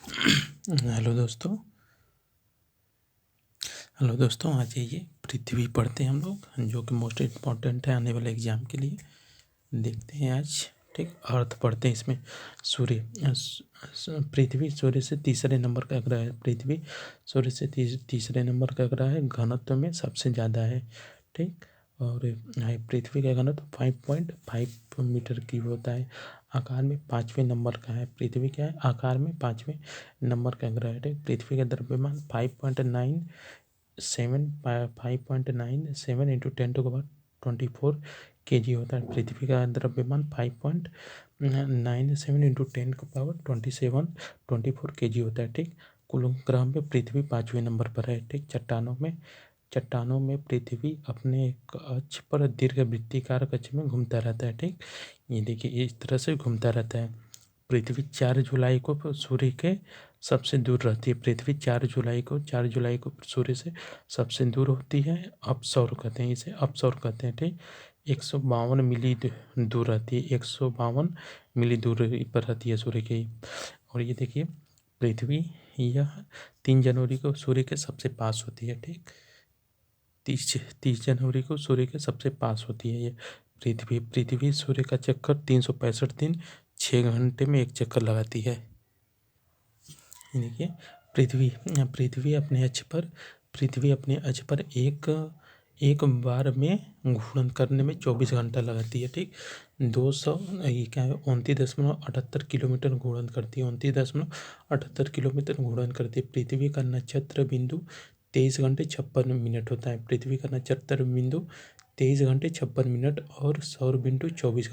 Hello दोस्तों, आज ये पृथ्वी पढ़ते हैं हम लोग, जो कि मोस्ट इम्पॉर्टेंट है आने वाले एग्जाम के लिए। देखते हैं आज। ठीक, अर्थ पढ़ते हैं इसमें। सूर्य पृथ्वी सूर्य से तीसरे नंबर का ग्रह है। पृथ्वी सूर्य से तीसरे नंबर का ग्रह है। घनत्व में सबसे ज़्यादा है। ठीक, और पृथ्वी का घनत्व 5.5 मीटर क्यूब होता है। आकार में 5वें नंबर का है। पृथ्वी क्या है? आकार में 5वें नंबर का ग्रह है। ठीक, पृथ्वी का द्रव्यमान 5.97 इंटू 10⁻24 kg होता है। पृथ्वी का द्रव्यमान 5.97 इंटू 10⁻24 kg होता है। ठीक, कुल ग्रह में पृथ्वी 5वें नंबर पर है। ठीक, चट्टानों में पृथ्वी अपने अक्ष पर दीर्घ वृत्तिकार कक्ष में घूमता रहता है। ठीक, ये देखिए इस तरह से घूमता रहता है। पृथ्वी 4 जुलाई को सूर्य के सबसे दूर रहती है। पृथ्वी 4 जुलाई को सूर्य से सबसे दूर होती है। अपसौर कहते हैं इसे, अपसौर कहते हैं। ठीक, 152 मिली दूर रहती है। 152 मिली दूरी पर रहती है सूर्य की। और ये देखिए पृथ्वी यह 3 जनवरी को सूर्य के सबसे पास होती है। ठीक, 30 जनवरी को सूर्य के सबसे पास होती है ये पृथ्वी सूर्य का चक्कर 365 दिन 6 घंटे में एक चक्कर लगाती है। देखिए पृथ्वी अपने अक्ष पर एक बार में घूर्णन करने में 24 घंटा लगाती है। ठीक, 29.78 किलोमीटर घूर्णन करती है। 29.78 किलोमीटर घूर्णन करती है। पृथ्वी का नक्षत्र बिंदु 23 घंटे 56 मिनट होता है। पृथ्वी का नक्षत्र बिंदु 23 घंटे 56 मिनट और सौर बिंदु 24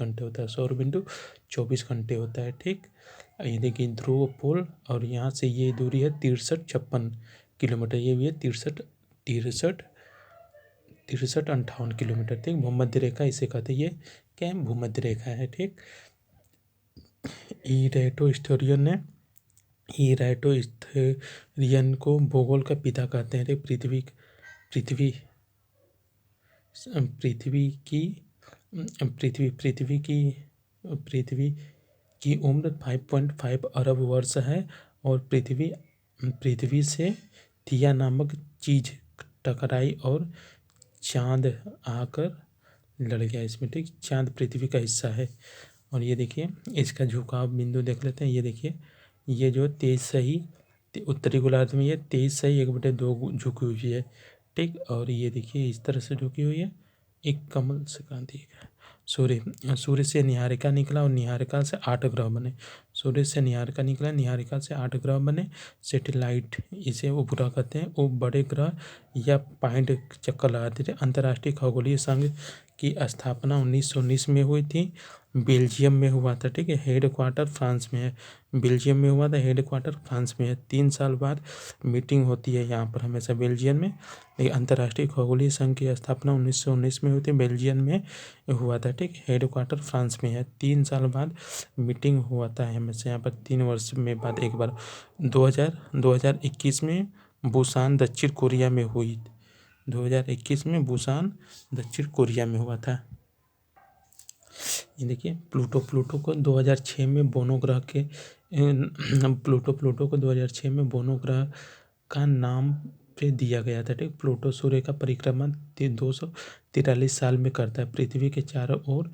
घंटे होता है। ठीक, ये देखिए ध्रुव पोल और यहाँ से ये दूरी है 63-56 किलोमीटर। ये भी है 63-58 किलोमीटर। ठीक, भूमध्य रेखा इसे कहते हैं। ये क्या है? भूमध्य रेखा है। ठीक, इरेटोस्थेरियन को भूगोल का पिता कहते हैं। पृथ्वी की उम्र 5.5 अरब वर्ष है। और पृथ्वी से थिया नामक चीज टकराई और चांद आकर लड़ गया इसमें। ठीक, चांद पृथ्वी का हिस्सा है। और ये देखिए इसका झुकाव बिंदु देख लेते हैं। ये देखिए ये जो 23 सही उत्तरी गोलार्ध में ये 23 सही 1/2 झुकी हुई है। ठीक, और ये देखिए इस तरह से झुकी हुई है। एक कमल से क्रांति है। सूर्य से निहारिका निकला और निहारिका से 8 ग्रह बने। सूर्य से निहारिका निकला, निहारिका से 8 ग्रह बने। सैटेलाइट इसे उपग्रह कहते हैं। वो बड़े ग्रह या पॉइंट चक्कर लगाते थे। अंतर्राष्ट्रीय खगोलीय संघ की स्थापना 1919 में हुई थी। बेल्जियम में हुआ था। ठीक है, हेडक्वार्टर फ्रांस में है। बेल्जियम में हुआ था, हेडक्वार्टर फ्रांस में है। 3 साल बाद मीटिंग होती है यहाँ पर हमेशा बेल्जियम में। अंतर्राष्ट्रीय खगोलीय संघ की स्थापना 1919 में हुई थी, बेल्जियम में हुआ था। ठीक, हेडक्वार्टर फ्रांस में है। 3 साल बाद मीटिंग हुआ था हमेशा यहाँ पर, 3 वर्ष में बाद एक बार। 2021 में बुसान दक्षिण कोरिया में हुई। 2021 में बुसान दक्षिण कोरिया में हुआ था। ये देखिए प्लूटो को 2006 में बोनो ग्रह का नाम पे दिया गया था। ठीक, प्लूटो सूर्य का परिक्रमा 243 साल में करता है। पृथ्वी के चारों ओर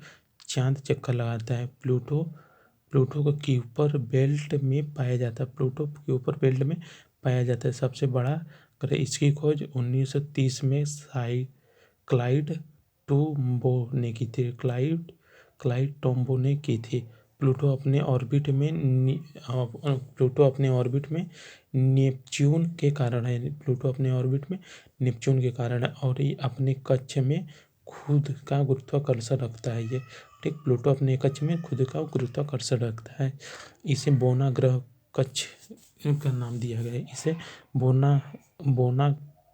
चांद चक्कर लगाता है। प्लूटो को क्यूपर बेल्ट में पाया जाता है। सबसे बड़ा ग्रह। इसकी खोज 1930 में क्लाइड टोम्बो ने की थी। प्लूटो अपने ऑर्बिट में नेपच्यून के कारण है। और ये अपने कक्ष में खुद का गुरुत्वाकर्षण रखता है। ये ठीक, प्लूटो अपने कक्ष में खुद का गुरुत्वाकर्षण रखता है। इसे बोना ग्रह कक्ष का नाम दिया गया है। इसे बोना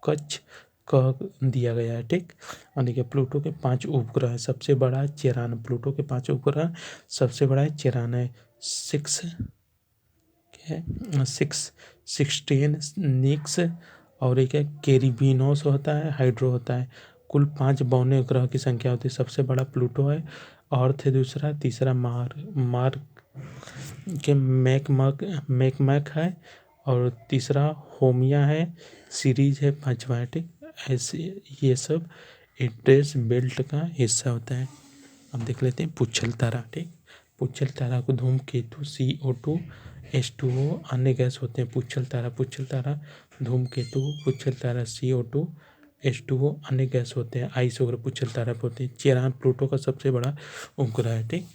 कक्ष कह दिया गया है। ठीक, और देखिए प्लूटो के 5 उपग्रह है। सबसे बड़ा है चेरान। प्लूटो के 5 उपग्रह, सबसे बड़ा है चेरान है। 16 निक्स और एक है केरिबिनोस होता है, हाइड्रो होता है। कुल 5 बौने ग्रह की संख्या होती है। सबसे बड़ा प्लूटो है, अर्थ है दूसरा, तीसरा के मैकमैक है, और तीसरा होमिया है, सीरीज है पांचवा है। ठीक, ऐसे ये सब एड्रेस बेल्ट का हिस्सा होता है। अब देख लेते हैं पुच्छल तारा। ठीक, पुच्छल तारा को धूमकेतु CO2 H2O अन्य गैस होते हैं। पुच्छल तारा धूमकेतु, पुच्छल तारा CO2 H2O अन्य गैस होते हैं। आइस वगैरह पुच्छल तारा पे होते हैं। चेरान प्लूटो का सबसे बड़ा उपग्रह है। ठीक,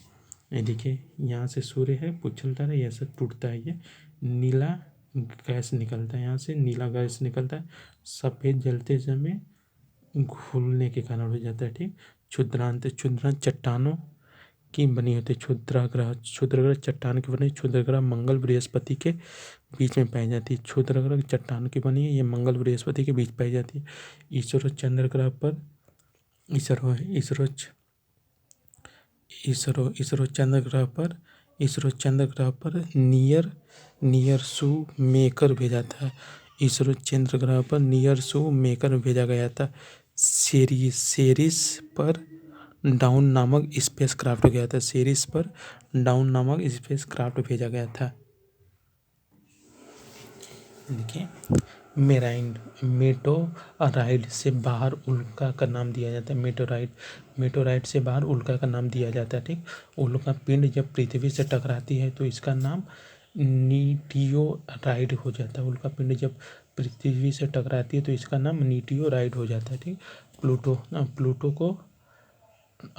ये देखिए यहाँ से सूर्य है, पुच्छल तारा, यह सब टूटता है, ये नीला गैस निकलता है, यहाँ से नीला गैस निकलता है, सफ़ेद जलते समय घुलने के कारण हो जाता है। ठीक, क्षुद्रांत चट्टानों की बनी होती है। क्षुद्रग्रह चट्टान की बनी। क्षुद्रग्रह मंगल बृहस्पति के बीच में पाई जाती है। क्षुद्रग्रह चट्टान की बनी है, ये मंगल बृहस्पति के बीच पाई जाती है। ईसरो चंद्र ग्रह पर ईसरो चंद्र ग्रह पर नियर सू मेकर भेजा था। ईसरो चंद्र ग्रह पर नियर सू मेकर भेजा गया था। सेरिस पर डाउन नामक स्पेस क्राफ्ट गया था। सेरिस पर डाउन नामक स्पेस क्राफ्ट भेजा गया था। देखिए मेटोराइड से बाहर उल्का का नाम दिया जाता है। मेटोराइड से बाहर उल्का का नाम दिया जाता है। ठीक, उल्का पिंड जब पृथ्वी से टकराती है तो इसका नाम मीटियोराइड हो जाता है। उल्का पिंड जब पृथ्वी से टकराती है तो इसका नाम मीटियोराइड हो जाता है। ठीक, प्लूटो को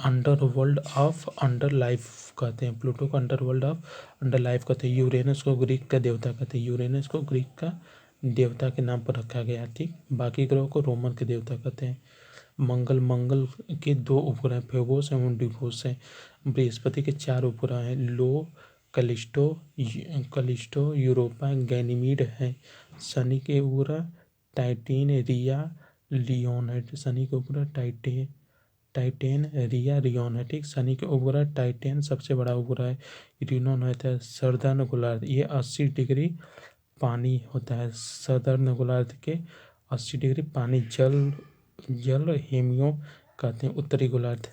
अंडरवर्ल्ड ऑफ अंडर लाइफ कहते हैं। प्लूटो को अंडरवर्ल्ड ऑफ अंडर लाइफ कहते हैं। यूरेनस को ग्रीक का देवता कहते हैं। यूरेनस को ग्रीक का देवता के नाम पर रखा गया। ठीक, बाकी ग्रहों को रोमन के देवता कहते हैं। मंगल के 2 उपग्रह फेबोस एवं डिवोस हैं। बृहस्पति के 4 उपग्रह हैं। लो, कलिस्टो, यूरोपा, गैनीमीड है। शनि के उपग्रह टाइटन, रिया, लियोन है। शनि के उपग्रह टाइटन, रिया, रियोन है। ठीक, शनि के उपग्रह टाइटन सबसे बड़ा उपग्रह है। रियोन होता है सर्दर्न गोलार्ध, ये 80 डिग्री पानी होता है। सर्दर्न गोलार्ध के 80 डिग्री पानी जल हेमियो कहते हैं। उत्तरी गोलार्ध,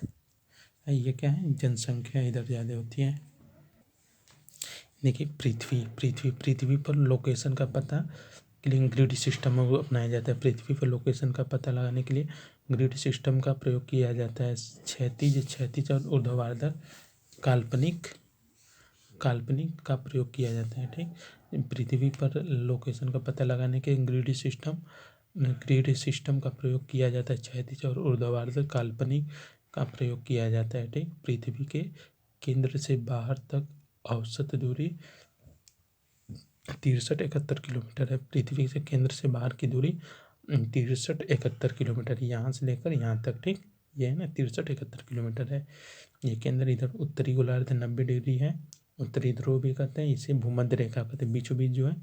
ये क्या है, जनसंख्या इधर ज़्यादा होती है। देखिए पृथ्वी पर लोकेशन का पता के लिए ग्रिड सिस्टम अपनाया जाता है। पृथ्वी पर लोकेशन का पता लगाने के लिए ग्रिड सिस्टम का प्रयोग किया जाता है। क्षैतिज और ऊर्ध्वाधर काल्पनिक का प्रयोग किया जाता है। ठीक, पृथ्वी पर लोकेशन का पता लगाने के ग्रिड सिस्टम का प्रयोग किया जाता है। क्षैतिज और ऊर्ध्वाधर काल्पनिक का प्रयोग किया जाता है। ठीक, पृथ्वी के केंद्र से बाहर तक औसत दूरी 63-71 किलोमीटर है। पृथ्वी से केंद्र से बाहर की दूरी 63-71 किलोमीटर, यहाँ से लेकर यहाँ तक। ठीक, ये है ना 63-71 किलोमीटर है। ये केंद्र इधर उत्तरी गोलार्ध 90 डिग्री है। उत्तरी ध्रुव भी कहते हैं, इसे भूमध्य रेखा कहते हैं। बीचों बीच जो है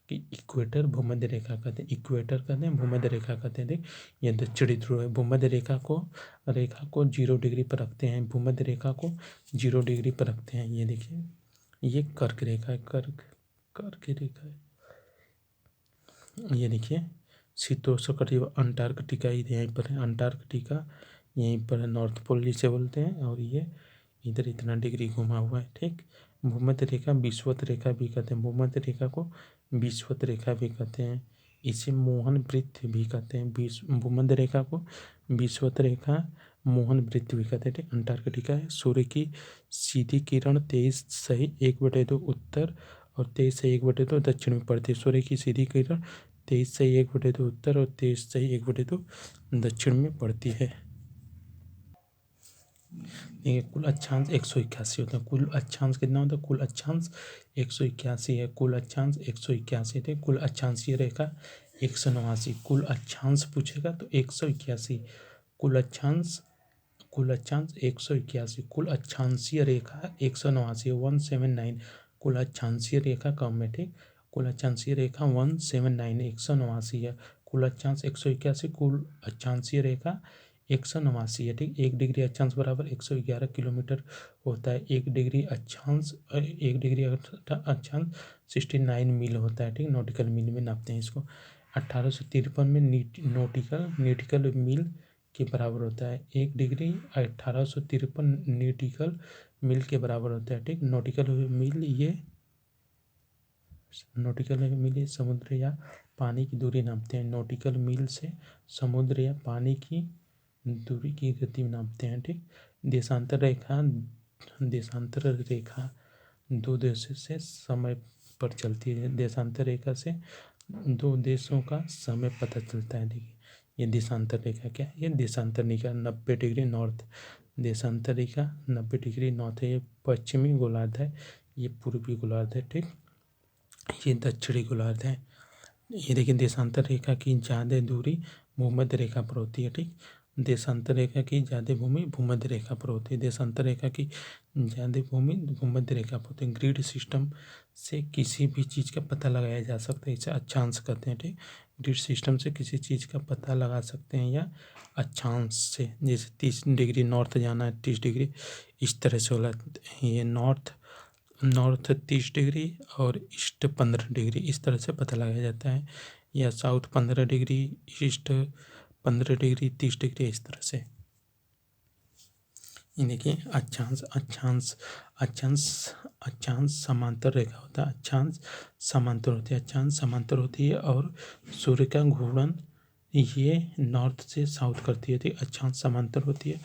कि इक्वेटर भूमध्य रेखा कहते हैं। इक्वेटर कहते हैं, भूमध्य रेखा कहते हैं। देख, ये दक्षिणी ध्रुव है। भूमध्य रेखा को 0 डिग्री पर रखते हैं। भूमध्य रेखा को 0 डिग्री पर रखते हैं। ये देखिए, ये कर्क रेखा है। कर्क रेखा है। ये देखिए शीतोष्णकटिबंधीय अंटार्कटिका यहीं पर है। अंटार्कटिका यहीं पर है, नॉर्थ पोल जिसे बोलते हैं। और ये इधर इतना डिग्री घुमा हुआ है। ठीक, भूमध्य रेखा विषुवत रेखा भी कहते हैं। भूमध्य रेखा को विषुवत रेखा भी कहते हैं। इसे मोहन वृत्त भी कहते हैं। भूमध्य रेखा को विषुवत रेखा, मोहन वृत्त भी कहते हैं। ठीक, अंटार्कटिका है। सूर्य की सीधी किरण 23/1/2 उत्तर और 23/1/2 दक्षिण में पड़ती है। सूर्य की सीधी किरण 23/1/2 उत्तर और 23/1/2 दक्षिण में पड़ती है। ये कुल अक्षांश 181 होता है। कुल अक्षांश कितना होता है? कुल अक्षांश 181 है। कुल अक्षांश 181 थे। कुल अक्षांशीय रेखा 189। कुल अक्षांश पूछेगा तो 181। कुल अक्षांश 181। कुल अक्षांशीय रेखा 189, 179। कुल अक्षांशीय रेखा कम है। ठीक, कुल अक्षांशीय रेखा 179 189 है। कुल अक्षांश 181, कुल अक्षांशीय रेखा 189 है। ठीक, 1 डिग्री अक्षांश बराबर 111 किलोमीटर होता है। 1 डिग्री अक्षांश 69 मील होता है। ठीक, नॉटिकल मील में नापते हैं इसको। 1853 में नॉटिकल मील के बराबर होता है। 1 डिग्री 1853 नॉटिकल मील के बराबर होता है। ठीक, नॉटिकल मील ये नॉटिकल मील समुद्र या पानी की दूरी नापते हैं। नॉटिकल मील से समुद्र या पानी की दूरी की गति नापते हैं। ठीक। देशांतर रेखा दो देशों से समय पर चलती है। देशांतर रेखा से दो देशों का समय पता चलता है। देखिए ये देशांतर रेखा क्या है? ये देशांतर रेखा 90 डिग्री नॉर्थ। देशांतर रेखा 90 डिग्री नॉर्थ है। ये पश्चिमी गोलार्ध है, ये पूर्वी गोलार्ध है। ठीक। ये दक्षिणी गोलार्ध है। ये देखिए देशांतर रेखा की ज़्यादा दूरी भूमध्य रेखा पर होती है। ठीक। देशांतर रेखा की ज़्यादा भूमि भूमध्य रेखा पर होती है। देशांतर रेखा की ज़्यादा भूमि भूमध्य रेखा पर होती है। ग्रिड सिस्टम से किसी भी चीज़ का पता लगाया जा सकता है, इसे अक्षांश कहते हैं। ठीक। ग्रिड सिस्टम से किसी चीज़ का पता लगा सकते हैं या अक्षांश से, जैसे 30 डिग्री नॉर्थ जाना है 30 डिग्री, इस तरह से होला। ये नॉर्थ 30 डिग्री और ईस्ट 15 डिग्री, इस तरह से पता लगाया जाता है। या south 15 degree, east 15 degree, 30 degree, इस तरह से। ये देखिए अक्षांश समांतर रेखा होता है। अक्षांश समांतर होती है और सूर्य का घूर्णन ये नॉर्थ से साउथ करती है। ठीक। अक्षांश समांतर होती है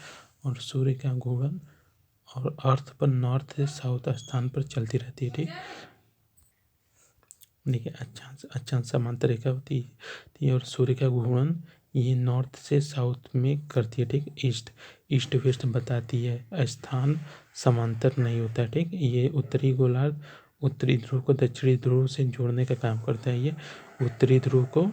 और सूर्य का घूर्णन और अर्थ पर नॉर्थ से साउथ स्थान पर चलती रहती है। ठीक। देखिए अक्षांश समांतर रेखा होती है और सूर्य का घूर्णन ये नॉर्थ से साउथ में करती है। ठीक। ईस्ट वेस्ट बताती है, स्थान समांतर नहीं होता है। ठीक। ये उत्तरी गोलार्ध उत्तरी ध्रुव को दक्षिणी ध्रुव से जोड़ने का काम करता है। ये उत्तरी ध्रुव को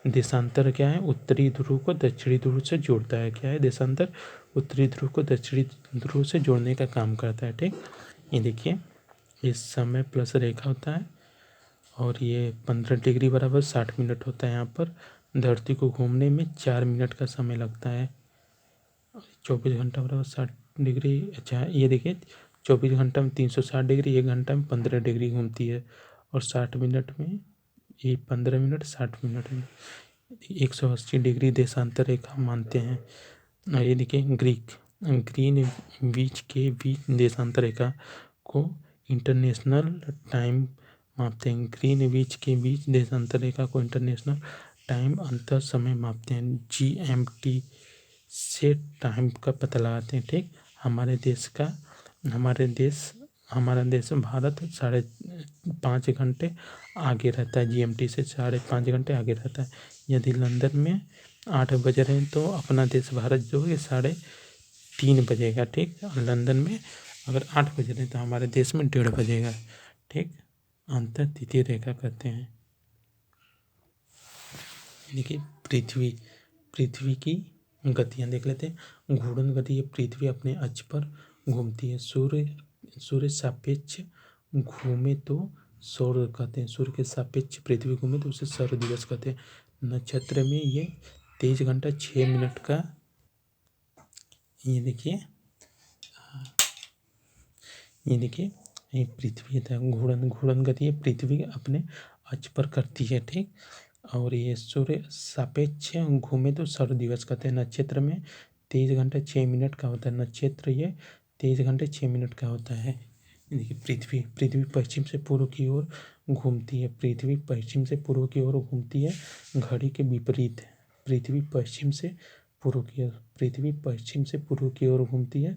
देशांतर क्या है? उत्तरी ध्रुव को दक्षिणी ध्रुव से जोड़ता है। क्या है देशांतर? उत्तरी ध्रुव को दक्षिणी ध्रुव से जोड़ने का काम करता है। ठीक। ये देखिए ये समय प्लस रेखा होता है और ये 15 डिग्री बराबर 60 मिनट होता है। यहाँ पर धरती को घूमने में 4 मिनट का समय लगता है। 24 घंटा बराबर 60 डिग्री। अच्छा ये देखिए 24 घंटा में 360 डिग्री, 1 घंटा में 15 डिग्री घूमती है और 60 मिनट में ये 15 मिनट 60 मिनट में 180 डिग्री देशांतर रेखा मानते हैं। और ये देखिए ग्रीन बीच के बीच देशांतर रेखा को इंटरनेशनल टाइम मापते हैं। ग्रीन बीच के बीच देशांतर रेखा को इंटरनेशनल टाइम अंतर समय मापते हैं। GMT से टाइम का पता लगाते हैं। ठीक। हमारा देश भारत 5.5 घंटे आगे रहता है। GMT से 5.5 घंटे आगे रहता है। यदि लंदन में 8 बज रहे हैं तो अपना देश भारत जो है 3:30 बजेगा। ठीक। और लंदन में अगर 8 बज रहे हैं तो हमारे देश में 1:30 बजेगा। ठीक। अंतर तिथि रेखा कहते हैं। देखिए पृथ्वी की गतियाँ देख लेते हैं। घूर्णन गति, ये पृथ्वी अपने अक्ष पर घूमती है। सूर्य सापेक्ष घूमे तो सौर कहते हैं। सूर्य के सापेक्ष पृथ्वी घूमे तो उसे सौर दिवस कहते हैं। नक्षत्र में ये 23 घंटा 6 मिनट का, ये देखिए ये पृथ्वी था। घूर्णन गति ये पृथ्वी अपने अक्ष पर करती है। ठीक। और ये सूर्य सापेक्ष घूमे तो सौर दिवस कहते हैं। नक्षत्र में 23 घंटा 6 मिनट का होता है। नक्षत्र ये 23 घंटे 6 मिनट का होता है। देखिए पृथ्वी पश्चिम से पूर्व की ओर घूमती है। पृथ्वी पश्चिम से पूर्व की ओर घूमती है, घड़ी के विपरीत। पृथ्वी पश्चिम से पूर्व की ओर घूमती है,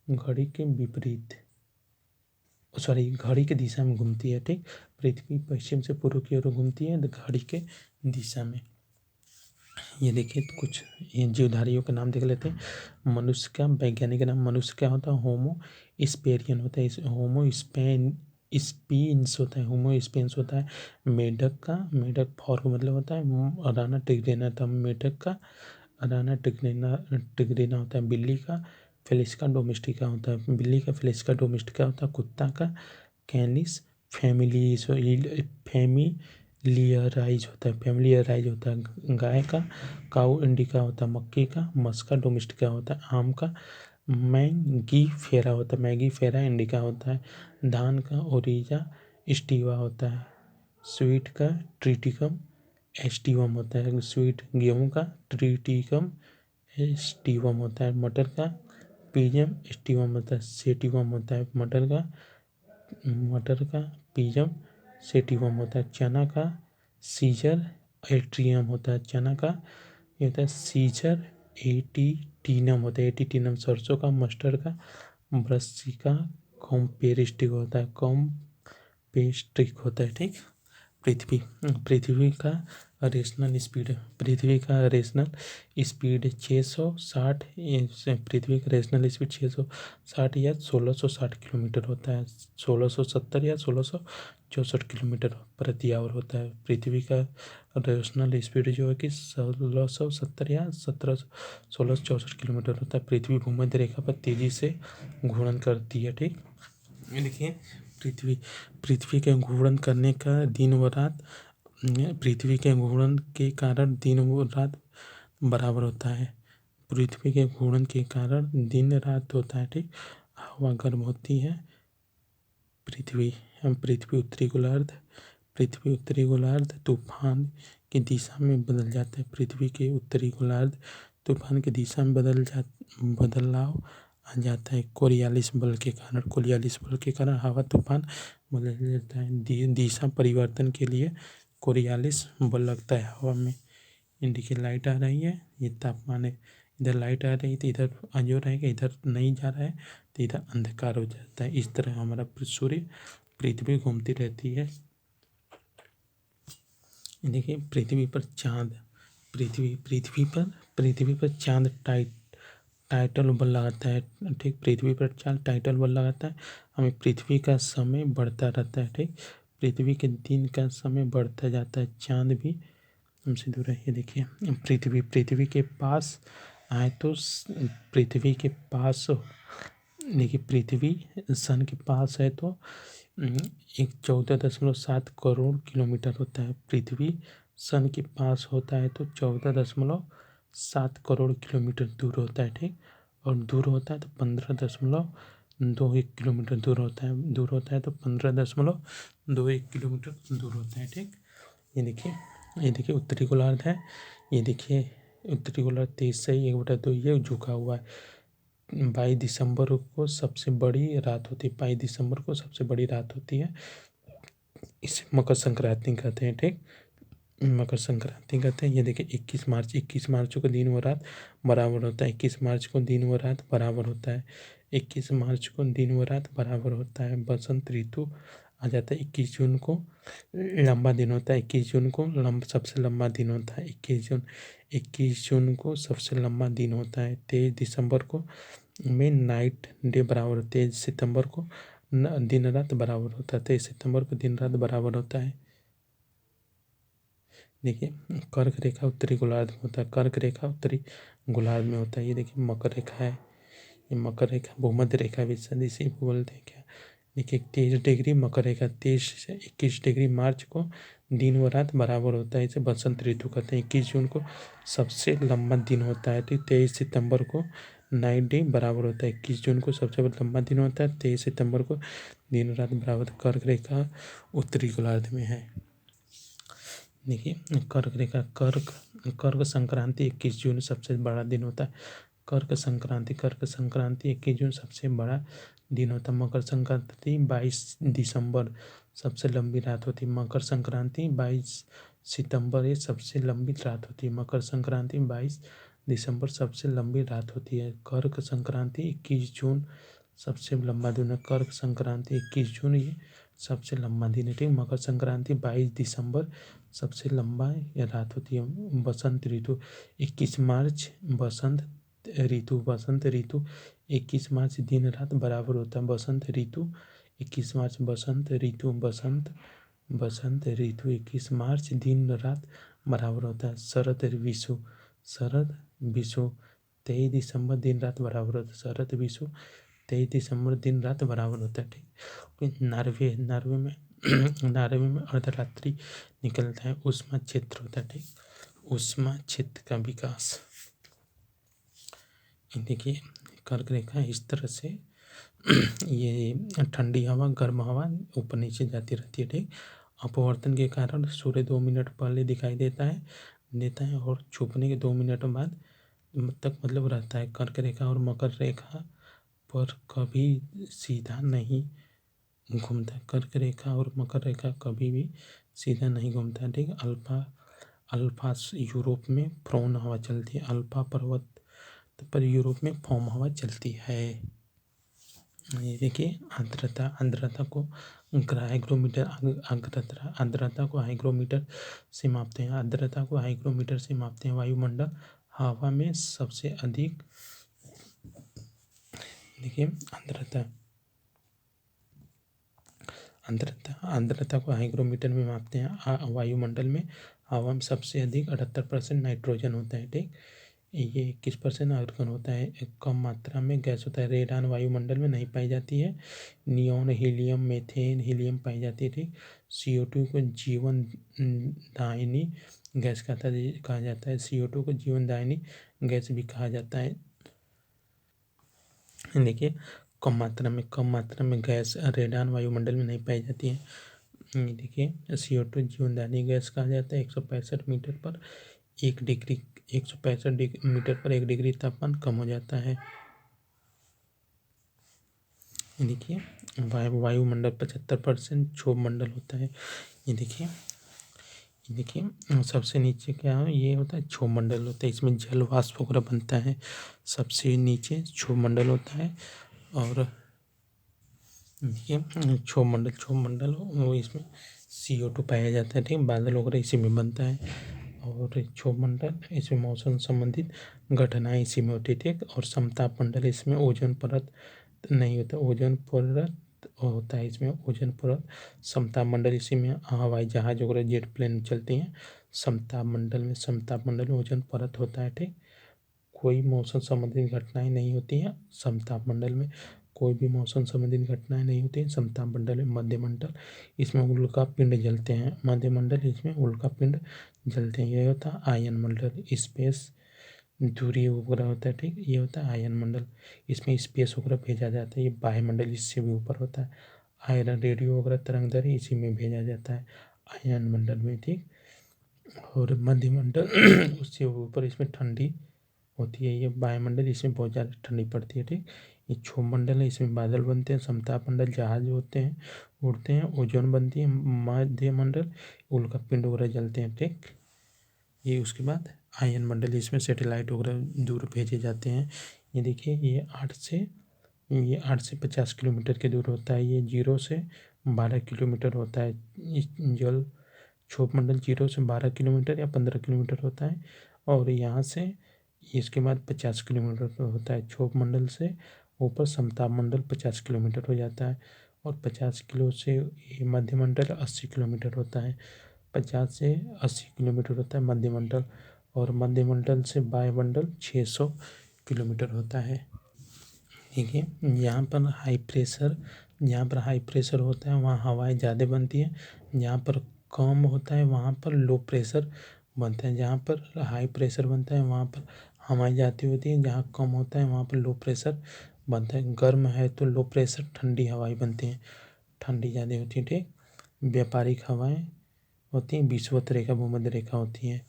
घड़ी के विपरीत, सॉरी घड़ी के दिशा में घूमती है। ठीक। पृथ्वी पश्चिम से पूर्व की ओर घूमती है घड़ी के दिशा में। ये देखिए कुछ ये जीवधारियों के नाम देख लेते हैं। मनुष्य का वैज्ञानिक नाम, मनुष्य क्या होता है? होमो स्पेरियन होता है। होमो स्पेंस होता है। मेढक फॉर का मतलब होता है अराना टिग्रिना था। मेढक का अराना टिग्रिना होता है। बिल्ली का फेलिस्का डोमेस्टिका होता है। बिल्ली का फेलिस्का डोमेस्टिका होता है। कुत्ता का कैनिस फैमिलियराइज होता है। गाय का काऊ इंडिका होता है। मक्के का मस्का डोमेस्टिका होता है। आम का मैगी फेरा इंडिका होता है। धान का ओरिजा स्टीवा होता है। स्वीट का ट्रिटिकम एस्टिवम होता है। स्वीट गेहूँ का ट्रिटिकम एस्टिवम होता है। मटर का पिजम एस्टिवम होता है। सेटिवम होता है। मटर का पिजम सेटिवम होता है चना का, सीजर एट्रियम होता है चना का, ये होता है सीजर एटीटीनम होता है, एटीटीनम सरसों का, मस्टर्ड का, ब्रसिका, कॉम्पेरिस्टिक होता है, कॉम्पेस्ट्रिक होता है। ठीक। पृथ्वी पृथ्वी का रेशनल स्पीड, पृथ्वी का रेशनल स्पीड 660, पृथ्वी का रेशनल स्पीड 660 या 1660 किलोमीटर होता है, 1670 या 1664 किलोमीटर प्रति आवर होता है। पृथ्वी का रेशनल स्पीड जो है कि 1670 या 1664 किलोमीटर होता है। पृथ्वी भूमध्य रेखा पर तेजी से घूर्णन करती है। ठीक। देखिए पृथ्वी के घूर्णन करने का दिन व रात, पृथ्वी के घूर्णन के कारण दिन व रात बराबर होता है। पृथ्वी के घूर्णन के कारण दिन रात होता है। ठीक। हवा गर्म होती है। पृथ्वी उत्तरी गोलार्ध, पृथ्वी उत्तरी गोलार्ध तूफान की दिशा में बदल जाता है। पृथ्वी के उत्तरी गोलार्ध तूफान की दिशा में बदलाव आ जाता है कोरियालिस बल के कारण। कोरियालिस बल के कारण हवा तूफान बदल जाता है। दिशा परिवर्तन के लिए कोरियालिस बल लगता है हवा में। देखिए लाइट आ रही है, ये तापमान है, इधर लाइट आ रही है तो इधर अंजोर रहेगा, इधर नहीं जा रहा है तो इधर अंधकार हो जाता है। इस तरह हमारा सूर्य पृथ्वी घूमती रहती है। देखिए पृथ्वी पर चांद, पृथ्वी पर चांद टाइटल बल लगाता है। ठीक। पृथ्वी पर चांद टाइटल बल लगाता है, हमें पृथ्वी का समय बढ़ता रहता है। ठीक। पृथ्वी के दिन का समय बढ़ता जाता है, चांद भी हमसे दूर है। ये देखिए पृथ्वी के पास आए तो पृथ्वी के पास, देखिए पृथ्वी सन के पास है तो 14.7 करोड़ किलोमीटर होता है। पृथ्वी सन के पास होता है तो 14.7 करोड़ किलोमीटर दूर होता है। ठीक। और दूर होता है तो 15.21 किलोमीटर दूर होता है तो 15.21 किलोमीटर दूर होता है। ठीक। ये देखिए उत्तरी गोलार्ध है। ये देखिए उत्तरी गोलार्ध 23 से 1/2 ये झुका हुआ है। 22 दिसंबर को सबसे बड़ी रात होती है, 22 दिसंबर को सबसे बड़ी रात होती है। इसे मकर संक्रांति कहते हैं। ठीक। मकर संक्रांति कहते हैं। ये देखिए 21 मार्च को दिन व रात बराबर होता है। 21 मार्च को दिन व रात बराबर होता है। 21 मार्च को दिन व रात बराबर होता है। बसंत ऋतु आ जाता है। 21 जून को लंबा दिन होता है। 21 जून को सबसे लंबा दिन होता है। 21 जून को सबसे लंबा दिन होता है। 23 दिसंबर को में नाइट डे बराबर होता है। 23 सितंबर को दिन रात बराबर होता है। 23 सितंबर को दिन रात बराबर होता है। देखिए कर्क रेखा उत्तरी गोलार्ध में होता है। कर्क रेखा उत्तरी गोलार्ध में होता है। ये देखिए मकर रेखा है, ये मकर रेखा भूमध्य रेखा भी सदिशी बोलते हैं क्या। देखिए 23 डिग्री मकर रेखा, 23 से 21 डिग्री मार्च को दिन व रात बराबर होता है। इसे बसंत ऋतु कहते हैं। 21 जून को सबसे लंबा दिन होता है। तो 23 सितंबर को नाइट डे बराबर होता है। 21 जून को सबसे लंबा दिन होता है। 23 सितंबर को दिन रात बराबर। कर्क रेखा उत्तरी गोलार्ध में है। देखिए कर्क रेखा, कर्क संक्रांति 21 जून सबसे बड़ा दिन होता है। कर्क संक्रांति 21 जून सबसे बड़ा दिन होता है। मकर संक्रांति 22 दिसंबर सबसे लंबी रात होती है। मकर संक्रांति 22 सितंबर ये सबसे लंबी रात होती है। मकर संक्रांति 22 दिसंबर सबसे लंबी रात होती है। कर्क संक्रांति 21 जून सबसे लंबा दिन है। कर्क संक्रांति 21 जून ये सबसे लंबा दिन है। ठीक। मकर संक्रांति 22 दिसंबर सबसे लंबा रात होती है। बसंत ऋतु 21 मार्च बसंत ऋतु 21 मार्च दिन रात बराबर होता है। बसंत ऋतु 21 मार्च बसंत ऋतु 21 मार्च दिन रात बराबर होता है। शरद विषु 23 दिसंबर दिन रात बराबर होता है। शरद विषु 23 दिसंबर दिन रात बराबर होता है। ठीक। नार्वे में अर्धरात्रि निकलता है, ऊष्मा क्षेत्र होता है। ठीक। ऊष्मा क्षेत्र का विकास। देखिए कर्क रेखा इस तरह से ये ठंडी हवा गर्म हवा ऊपर नीचे जाती रहती है। ठीक। अपवर्तन के कारण सूर्य 2 मिनट पहले दिखाई देता है और छुपने के 2 मिनट बाद तक मतलब रहता है। कर्क रेखा और मकर रेखा पर कभी सीधा नहीं घूमता है। कर्क रेखा और मकर रेखा कभी भी सीधा नहीं घूमता है, ठीक है। अल्फा यूरोप में फ्रोन हवा चलती है। अल्फा पर्वत पर यूरोप में फोम हवा चलती है। ये देखिए आर्द्रता को हाइग्रोमीटर आर्द्रता को हाइग्रोमीटर से मापते हैं। आर्द्रता को हाइग्रोमीटर से मापते हैं। वायुमंडल हवा में सबसे अधिक, देखिए आर्द्रता को हाइग्रोमीटर में मापते हैं। वायुमंडल में हवा में सबसे अधिक 78% नाइट्रोजन होता है, ठीक। ये 21% आर्गन होता है। कम मात्रा में गैस होता है। रेडान वायुमंडल में नहीं पाई जाती है। नियॉन, हीलियम, मीथेन, हीलियम पाई जाती है, ठीक। CO2 को जीवन दायिनी गैस कहा जाता है। CO2 को जीवन दायिनी गैस भी कहा जाता है। देखिए कम मात्रा में गैस रेडान वायुमंडल में नहीं पाई जाती है। ये देखिए CO2 जीवनदायिनी गैस कहा जाता है। 165 मीटर पर 1 डिग्री 165 मीटर पर 1 डिग्री तापमान कम हो जाता है। ये देखिए वायुमंडल 75% क्षोभ मंडल होता है। ये देखिए सबसे नीचे क्या है, ये होता है क्षोभ मंडल होता है। इसमें जल वाष्प वगैरह बनता है। सबसे नीचे क्षोभ मंडल होता है। और देखिए क्षोभ मंडल वो इसमें CO2 पाया जाता है, ठीक। बादल वगैरह इसी में बनता है। और क्षोभ मंडल इसमें मौसम संबंधित घटनाएं इसी में होती है, ठीक। और समताप मंडल इसमें ओजोन परत नहीं होता। ओजोन परत होता है इसमें ओजोन परत। समताप मंडल इसी में हवाई जहाज वगैरह जेट प्लेन चलती हैं। समताप मंडल में ओजोन परत होता है, ठीक। कोई मौसम संबंधित घटनाएं नहीं होती हैं समताप मंडल में। कोई भी मौसम संबंधित घटनाएं नहीं होती हैं समताप मंडल में। मध्यमंडल इसमें उल्का पिंड जलते हैं। मध्यमंडल इसमें उल्का पिंड जलते हैं। ये होता है आयन मंडल। स्पेस दूरी वगैरह होता है, ठीक। ये होता है आयन मंडल। इसमें स्पेस वगैरह भेजा जाता है। ये वायुमंडल इससे भी ऊपर होता है। आयरन रेडियो वगैरह तरंगदैर्घ्य इसी में भेजा जाता है आयन मंडल में, ठीक। और मध्यमंडल उससे ऊपर इसमें ठंडी होती है। ये वायुमंडल इसमें बहुत ज़्यादा ठंडी पड़ती है, ठीक। ये क्षोभ मंडल है इसमें बादल बनते हैं। समताप मंडल जहाज होते हैं उड़ते हैं। ओजोन बनती है। मध्य मंडल उल्का पिंड वगैरह जलते हैं, ठीक। ये उसके बाद आयन मंडल इसमें सैटेलाइट वगैरह दूर भेजे जाते हैं। ये देखिए ये 8 से 50 किलोमीटर के दूर होता है। ये 0 से 12 किलोमीटर होता है। जल क्षोभ मंडल 0 से 12 किलोमीटर या 15 किलोमीटर होता है। और यहाँ से इसके बाद 50 किलोमीटर का होता है। क्षोभ मंडल से ऊपर समताप मंडल 50 किलोमीटर हो जाता है। और 50 किलो से मध्य मंडल 80 किलोमीटर होता है। 50 से 80 किलोमीटर होता है मध्य मंडल। और मध्य मंडल से वायुमंडल 600 किलोमीटर होता है। ठीक है। जहाँ पर हाई प्रेशर होता है वहाँ हवाएं ज़्यादा बनती हैं। जहाँ पर कम होता है वहाँ पर लो प्रेशर बनता है। जहाँ पर हाई प्रेशर बनता है वहाँ पर हवाएं जाती होती हैं। जहाँ कम होता है वहाँ पर लो प्रेशर बनता है। गर्म है तो लो प्रेशर ठंडी हवाएं बनती हैं, ठंडी ज़्यादा होती है, ठीक। व्यापारिक हवाएं होती हैं। विषुवत रेखा भूमध्य रेखा होती है,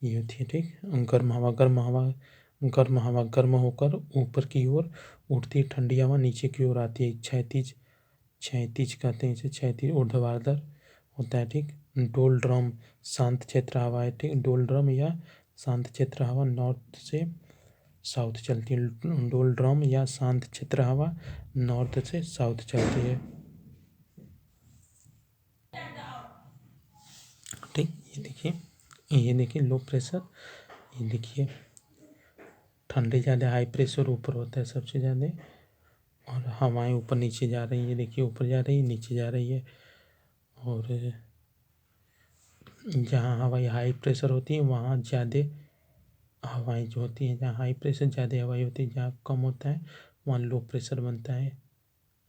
ये होती है, ठीक। गर्म हवा गर्म होकर ऊपर की ओर उठती है। ठंडी हवा नीचे की ओर आती है। क्षैतिज कहते हैं इसे। क्षैतिज ऊर्ध्वाधर होता है, ठीक। डोल ड्रम शांत क्षेत्र हवा है, ठीक। डोल ड्रम या शांत क्षेत्र हवा नॉर्थ से साउथ चलती है। डोल ड्रम या शांत क्षेत्र हवा नॉर्थ से साउथ चलती है, ठीक। ये देखिए लो प्रेशर। ये देखिए ठंडे ज़्यादा, हाई प्रेशर ऊपर होता है सबसे ज़्यादा। और हवाएं ऊपर नीचे जा रही है। देखिए ऊपर जा रही है नीचे जा रही है। और जहाँ हवाई हाई प्रेशर होती है वहाँ ज़्यादा हवाएं जो होती हैं। जहाँ हाई प्रेशर ज़्यादा हवाएं होती है। जहाँ कम होता है वहाँ लो प्रेशर बनता है।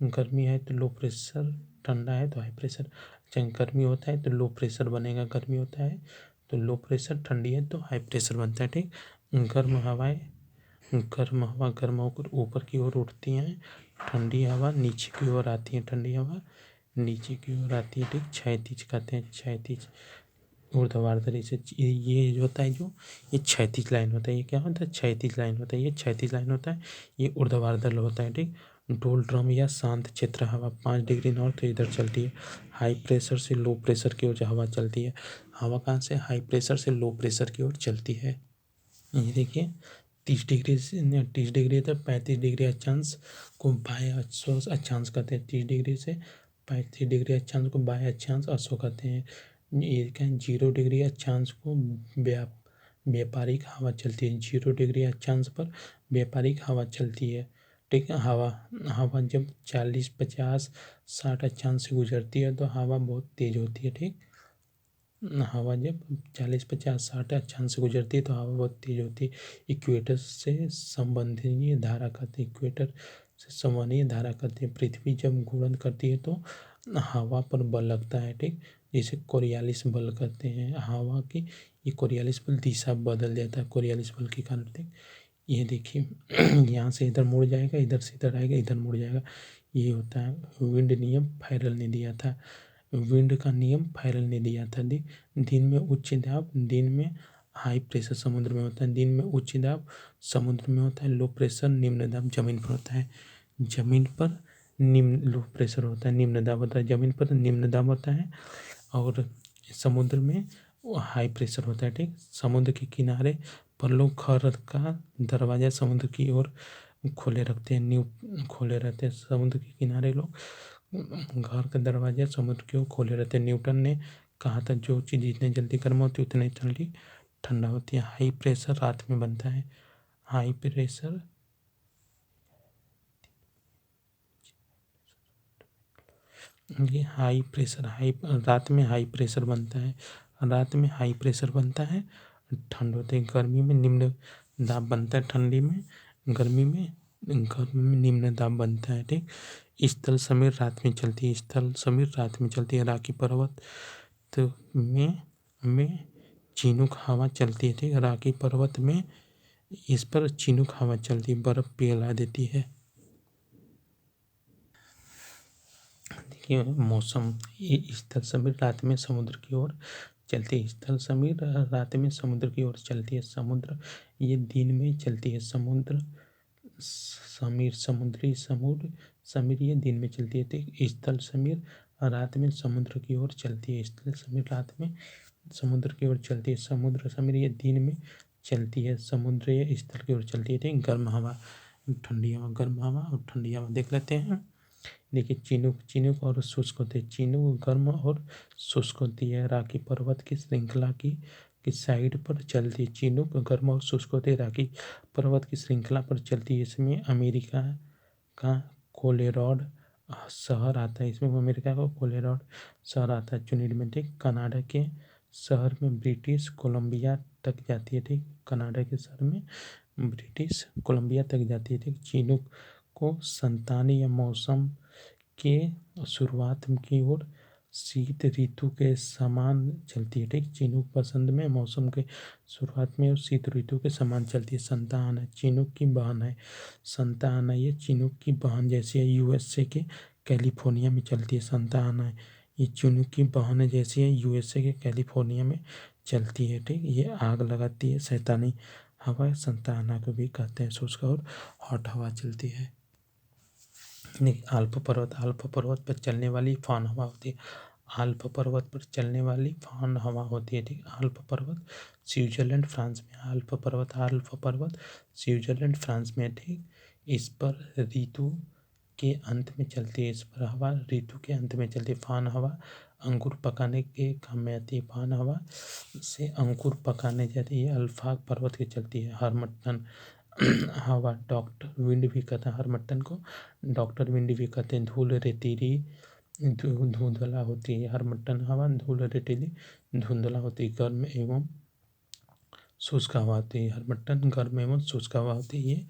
गर्मी है तो लो प्रेशर, ठंडा है तो हाई प्रेशर। जहाँ गर्मी होता है तो लो प्रेशर बनेगा। गर्मी होता है तो लो प्रेशर, ठंडी है तो हाई प्रेशर बनता है, ठीक। गर्म हवा गर्म होकर ऊपर की ओर उठती हैं। ठंडी हवा नीचे की ओर आती है। ठंडी हवा नीचे की ओर आती है, ठीक। क्षैतिज कहते हैं। क्षैतिज ऊर्ध्वाधर से ये जो होता है ये क्षैतिज लाइन होता है। ये क्या होता है? क्षैतिज लाइन होता है। ये क्षैतिज लाइन होता है। ये ऊर्ध्वाधर होता है, ठीक। डोलड्रम या शांत क्षेत्र हवा 5 डिग्री नॉर्थ इधर चलती है। हाई प्रेशर से लो प्रेशर की ओर जो हवा चलती है, हवा कहाँ से हाई प्रेशर से लो प्रेशर की ओर चलती है। ये देखिए 30 डिग्री तक 35 डिग्री अक्षांश को बाह्य अक्षांश कहते हैं। 30 डिग्री से 35 डिग्री अक्षांश को बाह्य अक्षांश अश्व कहते हैं। ये क्या 0 डिग्री अक्षांश को व्यापारिक हवा चलती है। 0 डिग्री अक्षांश पर व्यापारिक हवा चलती है। ठीक है। हवा जब 40, 50, 60 अक्षांश से गुजरती है तो हवा बहुत तेज होती है। ठीक, हवा जब 40, 50, 60 अक्षांश से गुजरती है तो हवा बहुत तेज होती है। इक्वेटर से संबंधनीय धारा कहते हैं। इक्वेटर से संबंधनीय धारा कहते हैं। पृथ्वी जब घूर्णन करती है तो हवा पर बल लगता है। ठीक, जिसे कोरियालिस बल कहते हैं। हवा की ये कोरियालिस बल दिशा बदल जाता है कोरियालिस बल के कारण। ठीक, ये देखिए यहाँ से इधर मुड़ जाएगा, इधर से इधर आएगा, इधर मुड़ जाएगा। ये होता है विंड नियम, फैरल ने दिया था। विंड का नियम फैरल ने दिया था। दिन में उच्च दाब, दिन में हाई प्रेशर समुद्र में होता है। दिन में उच्च दाब समुद्र में होता है। लो प्रेशर निम्न दाब जमीन पर होता है। जमीन पर लो प्रेशर होता है, निम्न दाब होता है। जमीन पर निम्न दाब होता है और समुद्र में हाई प्रेशर होता है। ठीक, समुद्र के किनारे पर लोग घर का दरवाजा समुद्र की ओर खोले रखते हैं, खोले रहते हैं। समुद्र के किनारे लोग घर का दरवाजा समुद्र की ओर खोले रहते हैं। न्यूटन ने कहा था जो चीज़ जितनी जल्दी गर्म होती है उतनी जल्दी ठंडा होती है। हाई प्रेशर रात में बनता है। हाई प्रेशर ये हाई प्रेशर रात में हाई प्रेशर बनता है। रात में हाई प्रेशर बनता है, ठंड होती है। गर्मी में निम्न दाब बनता है, ठंडी में गर्मी में निम्न दाब बनता है। ठीक, स्थल समीर रात में चलती है। स्थल समीर रात में चलती है। राकी पर्वत में चिनूक हवा चलती है। ठीक, राकी पर्वत में इस पर चिनूक हवा चलती है, बर्फ पिघला देती है। देखिए मौसम, ये स्थल समीर रात में समुद्र की ओर चलती है। स्थल समीर रात में समुद्र की ओर चलती है। समुद्र ये दिन में चलती है। समुद्र समीर समुद्री समीर ये दिन में चलती है। ठीक, स्थल समीर रात में समुद्र की ओर चलती है। स्थल समीर रात में समुद्र की ओर चलती है। समुद्र समीर ये दिन में चलती है। समुद्र ये स्थल की ओर चलती है। ठीक, गर्म हवा ठंडी हवा, गर्म हवा और ठंडी हवा देख लेते हैं। देखिए चिनूक और शुष्क होते हैं। चिनूक गर्म और शुष्क होती है। राकी पर्वत की श्रृंखला की साइड पर चलती है। चिनूक गर्म और शुष्क होती है, राकी पर्वत की श्रृंखला पर चलती है। इसमें अमेरिका का कोलोराडो शहर आता है। इसमें अमेरिका का कोलोराडो शहर आता है चुनिड में। ठीक, कनाडा के शहर में ब्रिटिश कोलंबिया तक जाती है। ठीक, कनाडा के शहर में ब्रिटिश कोलंबिया तक जाती है। ठीक, चिनूक को संतान या मौसम के शुरुआत की ओर शीत ऋतु के समान चलती है। ठीक, चिनूक पसंद में मौसम के शुरुआत में और शीत ऋतु के समान चलती है। संतान है चिनूक की बहन है। संतान है ये चिनूक की बहन जैसी है। यूएसए के कैलिफोर्निया में चलती है। संतान है ये चिनूक की बहन है जैसी है, यूएसए के कैलिफोर्निया में चलती है। ठीक, ये आग लगाती है। शैतानी हवा संताना को भी कहते हैं। शुष्क और हॉट हवा चलती है। आल्प पर्वत पर चलने वाली फान हवा होती है। आल्प पर्वत पर चलने वाली फान हवा होती है। ठीक, आल्प पर्वत स्विट्जरलैंड फ्रांस में। आल्प पर्वत स्विट्जरलैंड फ्रांस में। ठीक, इस पर ऋतु के अंत में चलती है। इस पर हवा ऋतु के अंत में चलती है। फान हवा अंकुर पकाने के काम में आती है। फान हवा से अंकुर पकाने जाती है। अल्फाक पर्वत की चलती है। हरमट्टन हवा डॉक्टर विंड भी कहते हैं। हरमट्टन को डॉक्टर विंड भी कहते हैं। धूल रेतीली धुंधला होती है। हरमट्टन हवा धूल रेतीली धुंधला होती है। गर्म एवं शुष्क हवा होती है। हरमट्टन गर्म एवं शुष्क हवा होती है। ये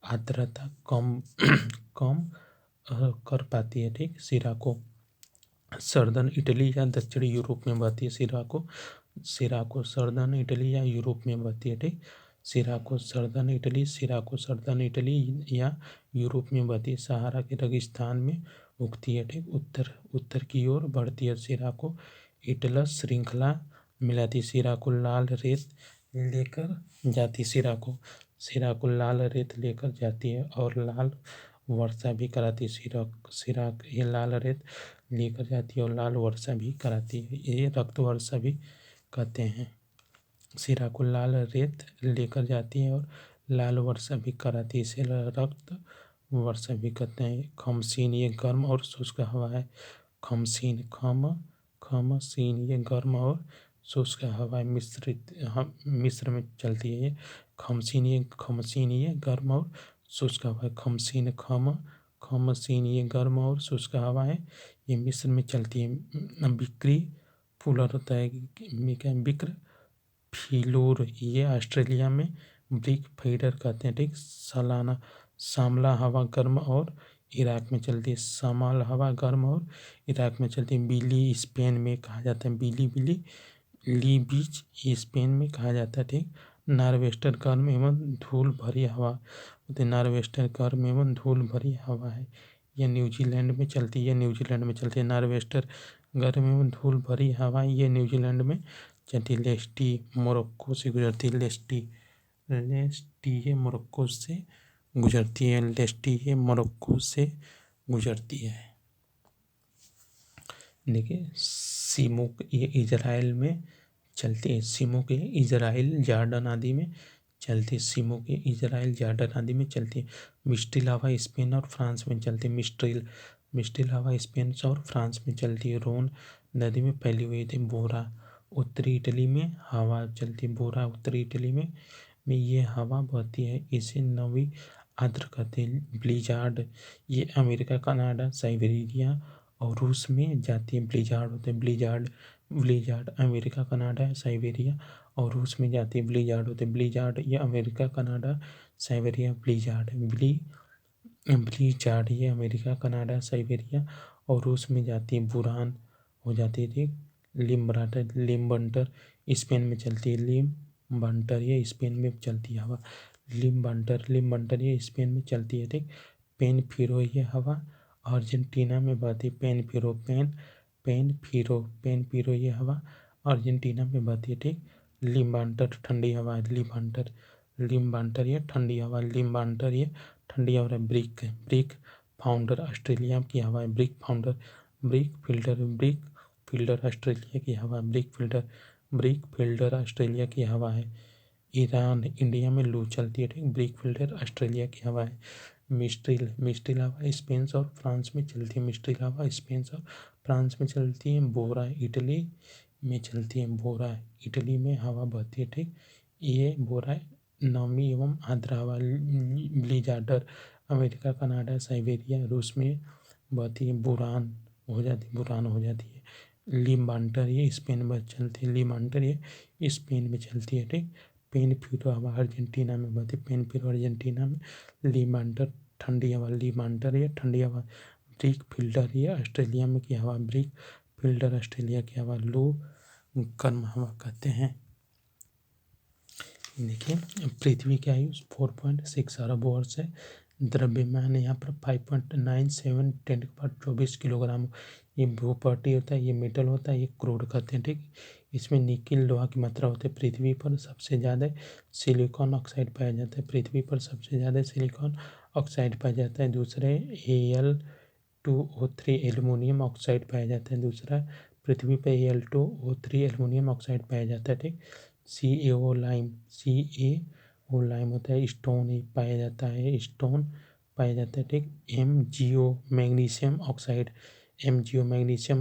आर्द्रता कम कर पाती है। ठीक, सिराको सर्दर्न इटली या दक्षिणी यूरोप में बहती है। सिराको सर्दर्न इटली या यूरोप में बहती है। ठीक, सिराको सर्दर्न इटली या यूरोप में बहती है। सहारा के रेगिस्तान में उगती है। ठीक, उत्तर की ओर बढ़ती है। सिराको इटलस श्रृंखला मिलाती है। सिराको लाल रेत लेकर जाती है। सिराको लाल रेत लेकर जाती है और वर्षा भी कराती है। सिराक ये लाल रेत लेकर जाती है और लाल वर्षा भी कराती है, ये रक्त वर्षा भी कहते हैं। सिरा को लाल रेत लेकर जाती है और लाल वर्षा भी कराती है, इसे रक्त वर्षा भी कहते हैं। खमसीन ये गर्म और शुष्क हवा है। खमसीन खमसीन ये गर्म और शुष्क हवा है, मिस्र में चलती है ये। खमसीन ये गर्म और शुष्क हवा है। खमसीन ये गर्म और शुष्क हवा है, ये मिस्र में चलती है। बिक्री फूलर होता है, बिक्र फिलूर ये ऑस्ट्रेलिया में ब्रिक फीडर कहते हैं। ठीक, सालाना शामला हवा गर्म और इराक में चलती है। शामल हवा गर्म और इराक में चलती है। बिली स्पेन में कहा जाता है, बिली ली बीच स्पेन में कहा जाता है। ठीक, नॉर्वेस्टर गर्म एवं धूल भरी हवा होती है। नॉर्वेस्टर गर्म एवं धूल भरी हवा है, यह न्यूजीलैंड में चलती है। नॉर्वेस्टर गर्म एवं धूल भरी हवा ये न्यूजीलैंड में चलती। लेस्टी मोरक्को से गुजरती है। लेस्टी ये मोरक्को से गुजरती है। लेस्टी ये मोरक्को से गुजरती है। देखिए सिमुक ये इजराइल में चलती है। सिमुक ये इजराइल जॉर्डन आदि में चलती है। सिमुक ये इजराइल जॉर्डन आदि में चलती है। मिस्टिल हवा स्पेन और फ्रांस में चलती है। मिस्टिल हवा स्पेन और फ्रांस में चलती है। रोन नदी में फैली हुई थी। बोरा उत्तरी इटली में हवा चलती है। बोरा उत्तरी इटली में ये हवा बहती है, इसे नवी आर्द्र कहते हैं। ब्लिजार्ड ये अमेरिका, कनाडा, साइबेरिया और रूस में जाती है। ब्लिजार्ड होते हैं। ब्लिजार्ड अमेरिका, कनाडा, साइबेरिया और रूस में जाती है। ब्लिजार्ड होते हैं। ब्लिजार्ड ये अमेरिका, कनाडा, साइबेरिया। ब्लिजार्ड ये अमेरिका, कनाडा, साइबेरिया और रूस में जाती है। बुरान हो जाती है। लिम्बंटर स्पेन में चलती है। लिम्बंटर ये स्पेन में चलती है हवा। लिम्बंटर ये स्पेन में चलती है। ठीक, पेन फिरो ये हवा अर्जेंटीना में बहती है। पेन फिरो ये हवा अर्जेंटीना में बहती है। ठीक, लिम्बांटर ठंडी हवा है। लिम्बांटर ये ठंडी हवा। लिम्बांटर ये ठंडी हवा है। ब्रिक फाउंडर ऑस्ट्रेलिया की हवा है। ब्रिक फील्डर ऑस्ट्रेलिया की हवा। ब्रिक फील्डर ऑस्ट्रेलिया की हवा है। ईरान इंडिया में लू चलती है। ठीक, ब्रिक फील्डर ऑस्ट्रेलिया की हवा है। मिस्टिल हवा स्पेन और फ्रांस में चलती है। मिस्टिल हवा स्पेन और फ्रांस में चलती है। बोरा इटली में चलती है। बोरा इटली में हवा बहती है। ठीक, ये बोरा नमी एवं आर्द्र हवा। ब्लिजार्डर अमेरिका, कनाडा, साइबेरिया, रूस में बहती है। बुरान हो जाती है। लिम्बांटर ये स्पेन में चलती है। लिम्बांटर ये स्पेन में चलती है। ठीक, पेन फिरो हवा अर्जेंटीना में बहती है। पेन फिरो अर्जेंटीना में। लिम्बांटर ठंडी हवा। लिम्बांटर ये ठंडी हवा। ब्रिक फील्डर ये ऑस्ट्रेलिया में की हवा। ब्रिक फील्डर ऑस्ट्रेलिया की हवा लो गर्म हवा कहते हैं। देखिए पृथ्वी की आयु 4.6 अरब वर्ष है। द्रव्यमान यहाँ पर 5.97 10⁻24 किलोग्राम। ये भूपटी होता है, ये मेटल होता है, ये क्रूड कहते हैं। ठीक, इसमें निकिल लोहा की मात्रा होती है। पृथ्वी पर सबसे ज़्यादा सिलिकॉन ऑक्साइड पाया जाता है। पृथ्वी पर सबसे ज़्यादा सिलिकॉन ऑक्साइड पाया जाता है। दूसरे Al2O3 एल्युमिनियम ऑक्साइड पाया जाता है। दूसरा पृथ्वी पर Al2O3 एल्युमिनियम ऑक्साइड पाया जाता है। ठीक, CaO लाइम होता है। स्टोन पाया जाता है। ठीक, MgO मैग्नीशियम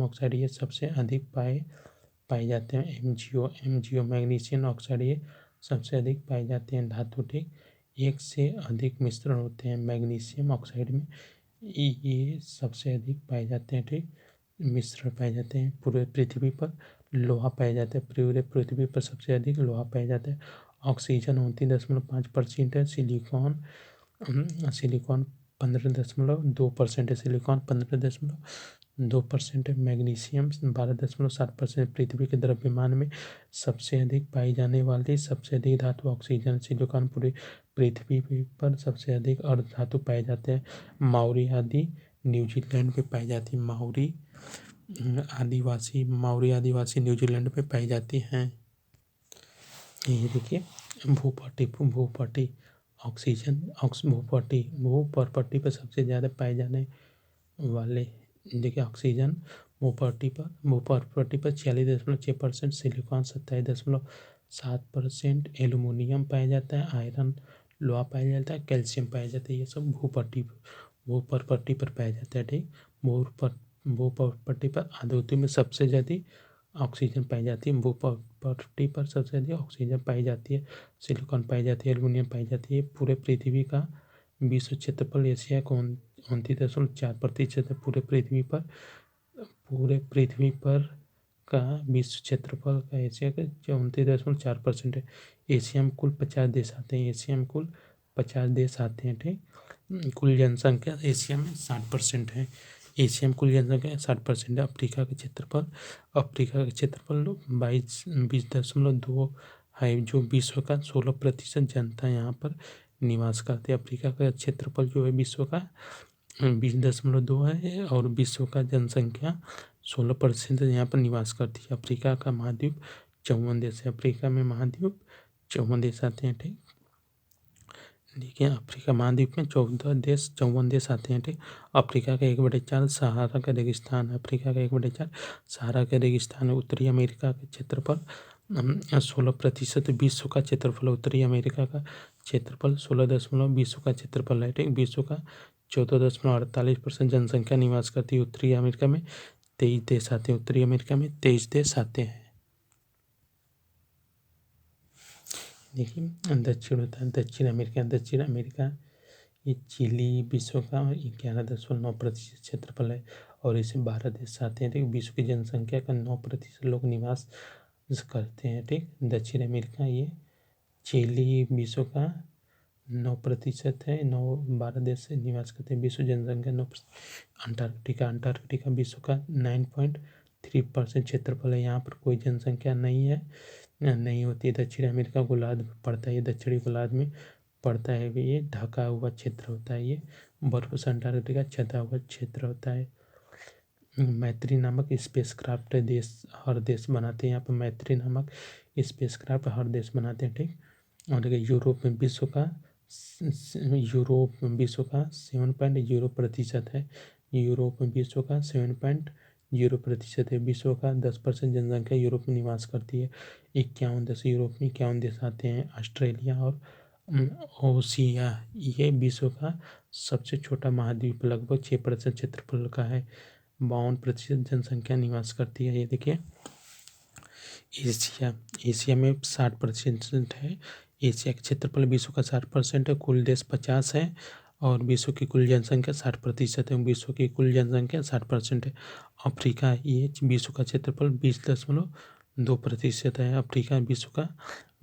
ऑक्साइड ये सबसे अधिक पाए जाते हैं। MgO मैग्नीशियम ऑक्साइड ये सबसे अधिक पाए जाते हैं धातु। ठीक, एक से अधिक मिश्रण होते हैं मैग्नीशियम ऑक्साइड में, ये सबसे अधिक पाए जाते हैं। ठीक, मिश्रण पाए जाते हैं। पूरे पृथ्वी पर लोहा पाया जाता है। पूरे पृथ्वी पर सबसे अधिक लोहा पाया जाता है। ऑक्सीजन 29.5% है। सिलिकॉन 15.2% है। सिलिकॉन 15.2% है। मैग्नीशियम 12.7%। पृथ्वी के द्रव्यमान में सबसे अधिक पाई जाने वाली सबसे अधिक धातु ऑक्सीजन। सिलिकॉन पूरी पृथ्वी पर सबसे अधिक अर्ध धातु पाए जाते हैं। माओरी आदि न्यूजीलैंड पे पाई जाती है। माओरी आदिवासी न्यूजीलैंड पे पाई जाती हैं। ये देखिए भूपटी ऑक्सीजन भू प्रॉपर्टी पर सबसे ज़्यादा पाए जाने वाले, देखिए ऑक्सीजन भू प्रॉपर्टी पर 46.6%, सिलिकॉन 27.7%, एल्युमिनियम पाया जाता है, आयरन लोहा पाया जाता है, कैल्शियम पाया जाता है। ये सब भू प्रॉपर्टी पर पाया जाता है। ठीक, भू प्रॉपर्टी पर आद्रता में सबसे ज़्यादा ऑक्सीजन पाई जाती है। भू प्रॉपर्टी पर सबसे ज़्यादा ऑक्सीजन पाई जाती है, सिलिकॉन पाई जाती है, एल्युमिनियम पाई जाती है। पूरे पृथ्वी का विश्व क्षेत्रफल एशिया को 29.4% है। पूरे पृथ्वी पर का विश्व क्षेत्रफल का एशिया का 29.4% है। एशिया में कुल 50 देश आते हैं। ठीक, कुल जनसंख्या एशिया में 60% है। एशिया में कुल जनसंख्या 60% है। अफ्रीका का क्षेत्रफल 20.2 है, जो विश्व का 16% जनता यहाँ पर निवास करती है। अफ्रीका का क्षेत्रफल जो है विश्व का 20.2 है और विश्व का जनसंख्या 16% यहाँ पर निवास करती है। अफ्रीका का महाद्वीप 54 देश है। अफ्रीका में महाद्वीप 54 देश आते हैं। ठीक, देखिए अफ्रीका महाद्वीप में 54 देश आते हैं। ठीक, अफ्रीका का 1/4 सहारा का रेगिस्तान है। अफ्रीका का 1/4 सहारा का रेगिस्तान है। उत्तरी अमेरिका का क्षेत्रफल 16%, विश्व का क्षेत्रफल उत्तरी अमेरिका का क्षेत्रफल 16 विश्व का क्षेत्रफल है। ठीक, विश्व का 14.48% जनसंख्या निवास करती है। उत्तरी अमेरिका में 23 देश आते हैं। उत्तरी अमेरिका में 23 देश आते हैं। देखिए दक्षिण अमेरिका ये चिली विश्व का 11.9% क्षेत्रफल है और इसमें 12 देश आते हैं। ठीक, विश्व की जनसंख्या का 9% लोग निवास करते हैं। ठीक, दक्षिण अमेरिका ये चिली विश्व का 9% है। 12 देश से निवास करते हैं। विश्व जनसंख्या 9%। अंटार्कटिका विश्व का 9.3% क्षेत्रफल है। यहाँ पर कोई जनसंख्या नहीं होती है। दक्षिण अमेरिका गोलार्ध पड़ता है। ये दक्षिणी गोलार्ध में पड़ता है। ये ढका हुआ क्षेत्र होता है। ये बर्फ से अंटार्कटिका छता हुआ क्षेत्र होता है। मैत्री नामक स्पेसक्राफ्ट हर देश बनाते हैं। यहाँ पर मैत्री नामक स्पेसक्राफ्ट हर देश बनाते हैं। ठीक, और यूरोप में विश्व का 7.0% है। यूरोप में विश्व का 7.0% है। विश्व का 10% जनसंख्या यूरोप में निवास करती है। 51 देश यूरोप में 51 देश आते हैं। ऑस्ट्रेलिया और ओशिया ये विश्व का सबसे छोटा महाद्वीप लगभग 6% क्षेत्रफल का है। 52% जनसंख्या निवास करती है। ये देखिए एशिया में 60% है। एशिया का क्षेत्रफल विश्व का 60% है। कुल देश 50 है और विश्व की कुल जनसंख्या 60% है। विश्व की कुल जनसंख्या 60% है। अफ्रीका ये विश्व का क्षेत्रफल 20.2% है। अफ्रीका विश्व का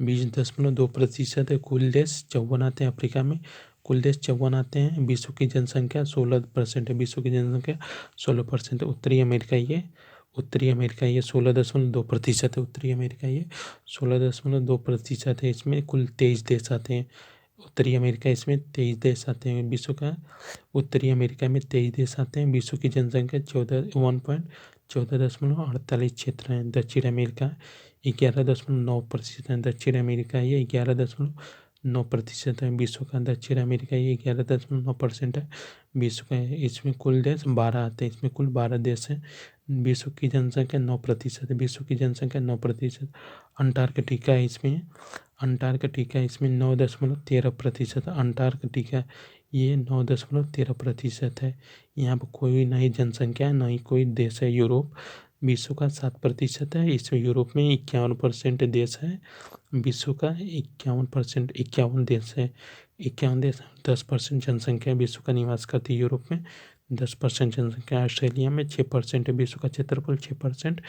20.2% है। कुल देश 54 आते हैं। अफ्रीका में कुल देश 54 आते हैं। विश्व की जनसंख्या 16% है। विश्व की जनसंख्या 16% है। उत्तरी अमेरिका ये 16.2% है। उत्तरी अमेरिका ये 16.2% है। इसमें कुल 23 देश आते हैं। उत्तरी अमेरिका इसमें 23 देश आते हैं। विश्व का उत्तरी अमेरिका में 23 देश आते हैं। विश्व की जनसंख्या 14.48 क्षेत्र है। दक्षिण अमेरिका 11.9% है। दक्षिण अमेरिका ये 11.9% है। विश्व का दक्षिण अमेरिका ये 11.9% है। विश्व का इसमें कुल देश 12 आते हैं। इसमें कुल 12 देश हैं। विश्व की जनसंख्या 9% है। विश्व की जनसंख्या 9%। अंटार्कटिका इसमें 9.13%। अंटार्कटिका ये 9.13% है। यहाँ पर कोई ना ही जनसंख्या ना ही कोई देश है। यूरोप विश्व का 7% है। इसमें यूरोप में 51% देश है। विश्व का 51 देश है। 51 देश 10% जनसंख्या विश्व का निवास करती है। यूरोप में 10% जनसंख्या। ऑस्ट्रेलिया में 6% है। विश्व का क्षेत्रफल 6%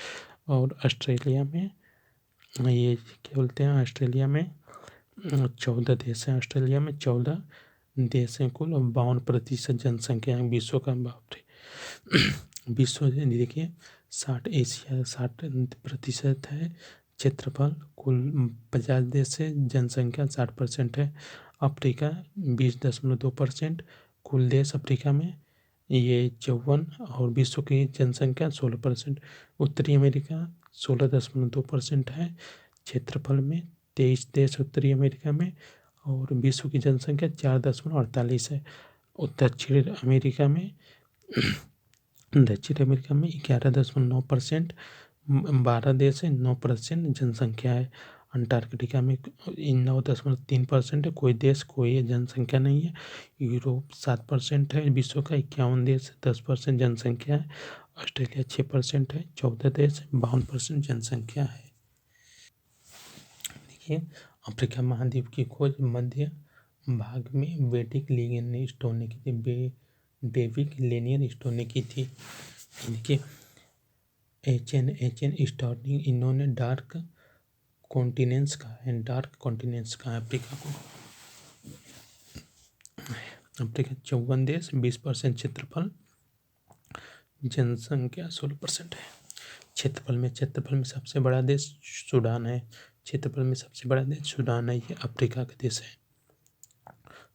और ऑस्ट्रेलिया में ये क्या बोलते हैं, ऑस्ट्रेलिया में 14 देश हैं। ऑस्ट्रेलिया में 14 देश हैं। कुल 52% जनसंख्या है विश्व का। बाप रे विश्व देखिए 60% है क्षेत्रफल। कुल 50 देश है। जनसंख्या 60% है। अफ्रीका 20.2%। कुल देश अफ्रीका में ये 54 और विश्व की जनसंख्या 16%। उत्तरी अमेरिका 16.2% है। क्षेत्रफल में 23 देश उत्तरी अमेरिका में और विश्व की जनसंख्या 4.48 है। और दक्षिण अमेरिका में 11.9%, 12 देश है, 9% जनसंख्या है। अंटार्कटिका में 9.3% है, कोई देश कोई जनसंख्या नहीं है। यूरोप 7% है, विश्व का 51 देश 10% जनसंख्या है। ऑस्ट्रेलिया 6% है, 14 देश 52% जनसंख्या है। देखिए, अफ्रीका महाद्वीप की खोज मध्य भाग में बेटिक लिविंगस्टोन ने की थी। डेविड लिविंगस्टोन ने की थी। इनके एच एन स्टार्टिंग इन्होंने डार्क कॉन्टिनेंट्स कहा है। डार्क कॉन्टिनेंट्स कहा है अफ्रीका को। अफ्रीका 54 देश 20% क्षेत्रफल, जनसंख्या 16% है। क्षेत्रफल में सबसे बड़ा देश सूडान है। क्षेत्रफल में सबसे बड़ा देश सूडान है, ये अफ्रीका का देश है।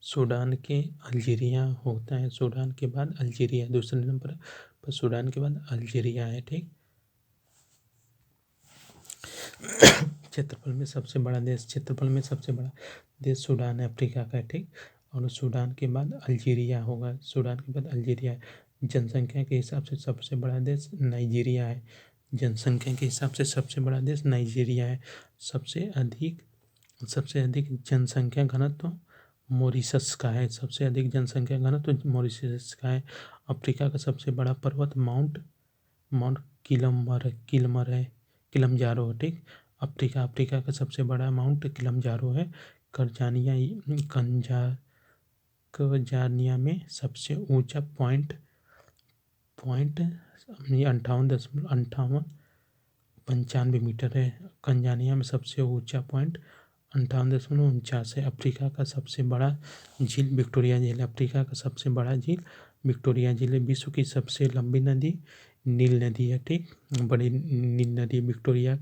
सूडान के अल्जीरिया होता है, सूडान के बाद अल्जीरिया दूसरे नंबर पर, सूडान के बाद अल्जीरिया है। ठीक, क्षेत्रफल में सबसे बड़ा देश सूडान है अफ्रीका का। ठीक, और सूडान के बाद अल्जीरिया होगा, सूडान के बाद अल्जीरिया है। जनसंख्या के हिसाब से सबसे बड़ा देश नाइजीरिया है। जनसंख्या के हिसाब से सबसे बड़ा देश नाइजीरिया है। सबसे अधिक जनसंख्या घनत्व मॉरिशस का है। सबसे अधिक जनसंख्या घनत्व मॉरिशस का है। अफ्रीका का सबसे बड़ा पर्वत माउंट किलमंजारो है। ठीक, अफ्रीका का सबसे बड़ा माउंट किलमंजारो है। कंजानिया में सबसे ऊंचा पॉइंट 58.95 मीटर है। कंजानिया में सबसे ऊंचा पॉइंट 58.49 है। अफ्रीका का सबसे बड़ा झील विक्टोरिया झील है। अफ्रीका का सबसे बड़ा झील विक्टोरिया झील है। विश्व की सबसे लंबी नदी नील नदी है। ठीक, बड़ी नील नदी विक्टोरिया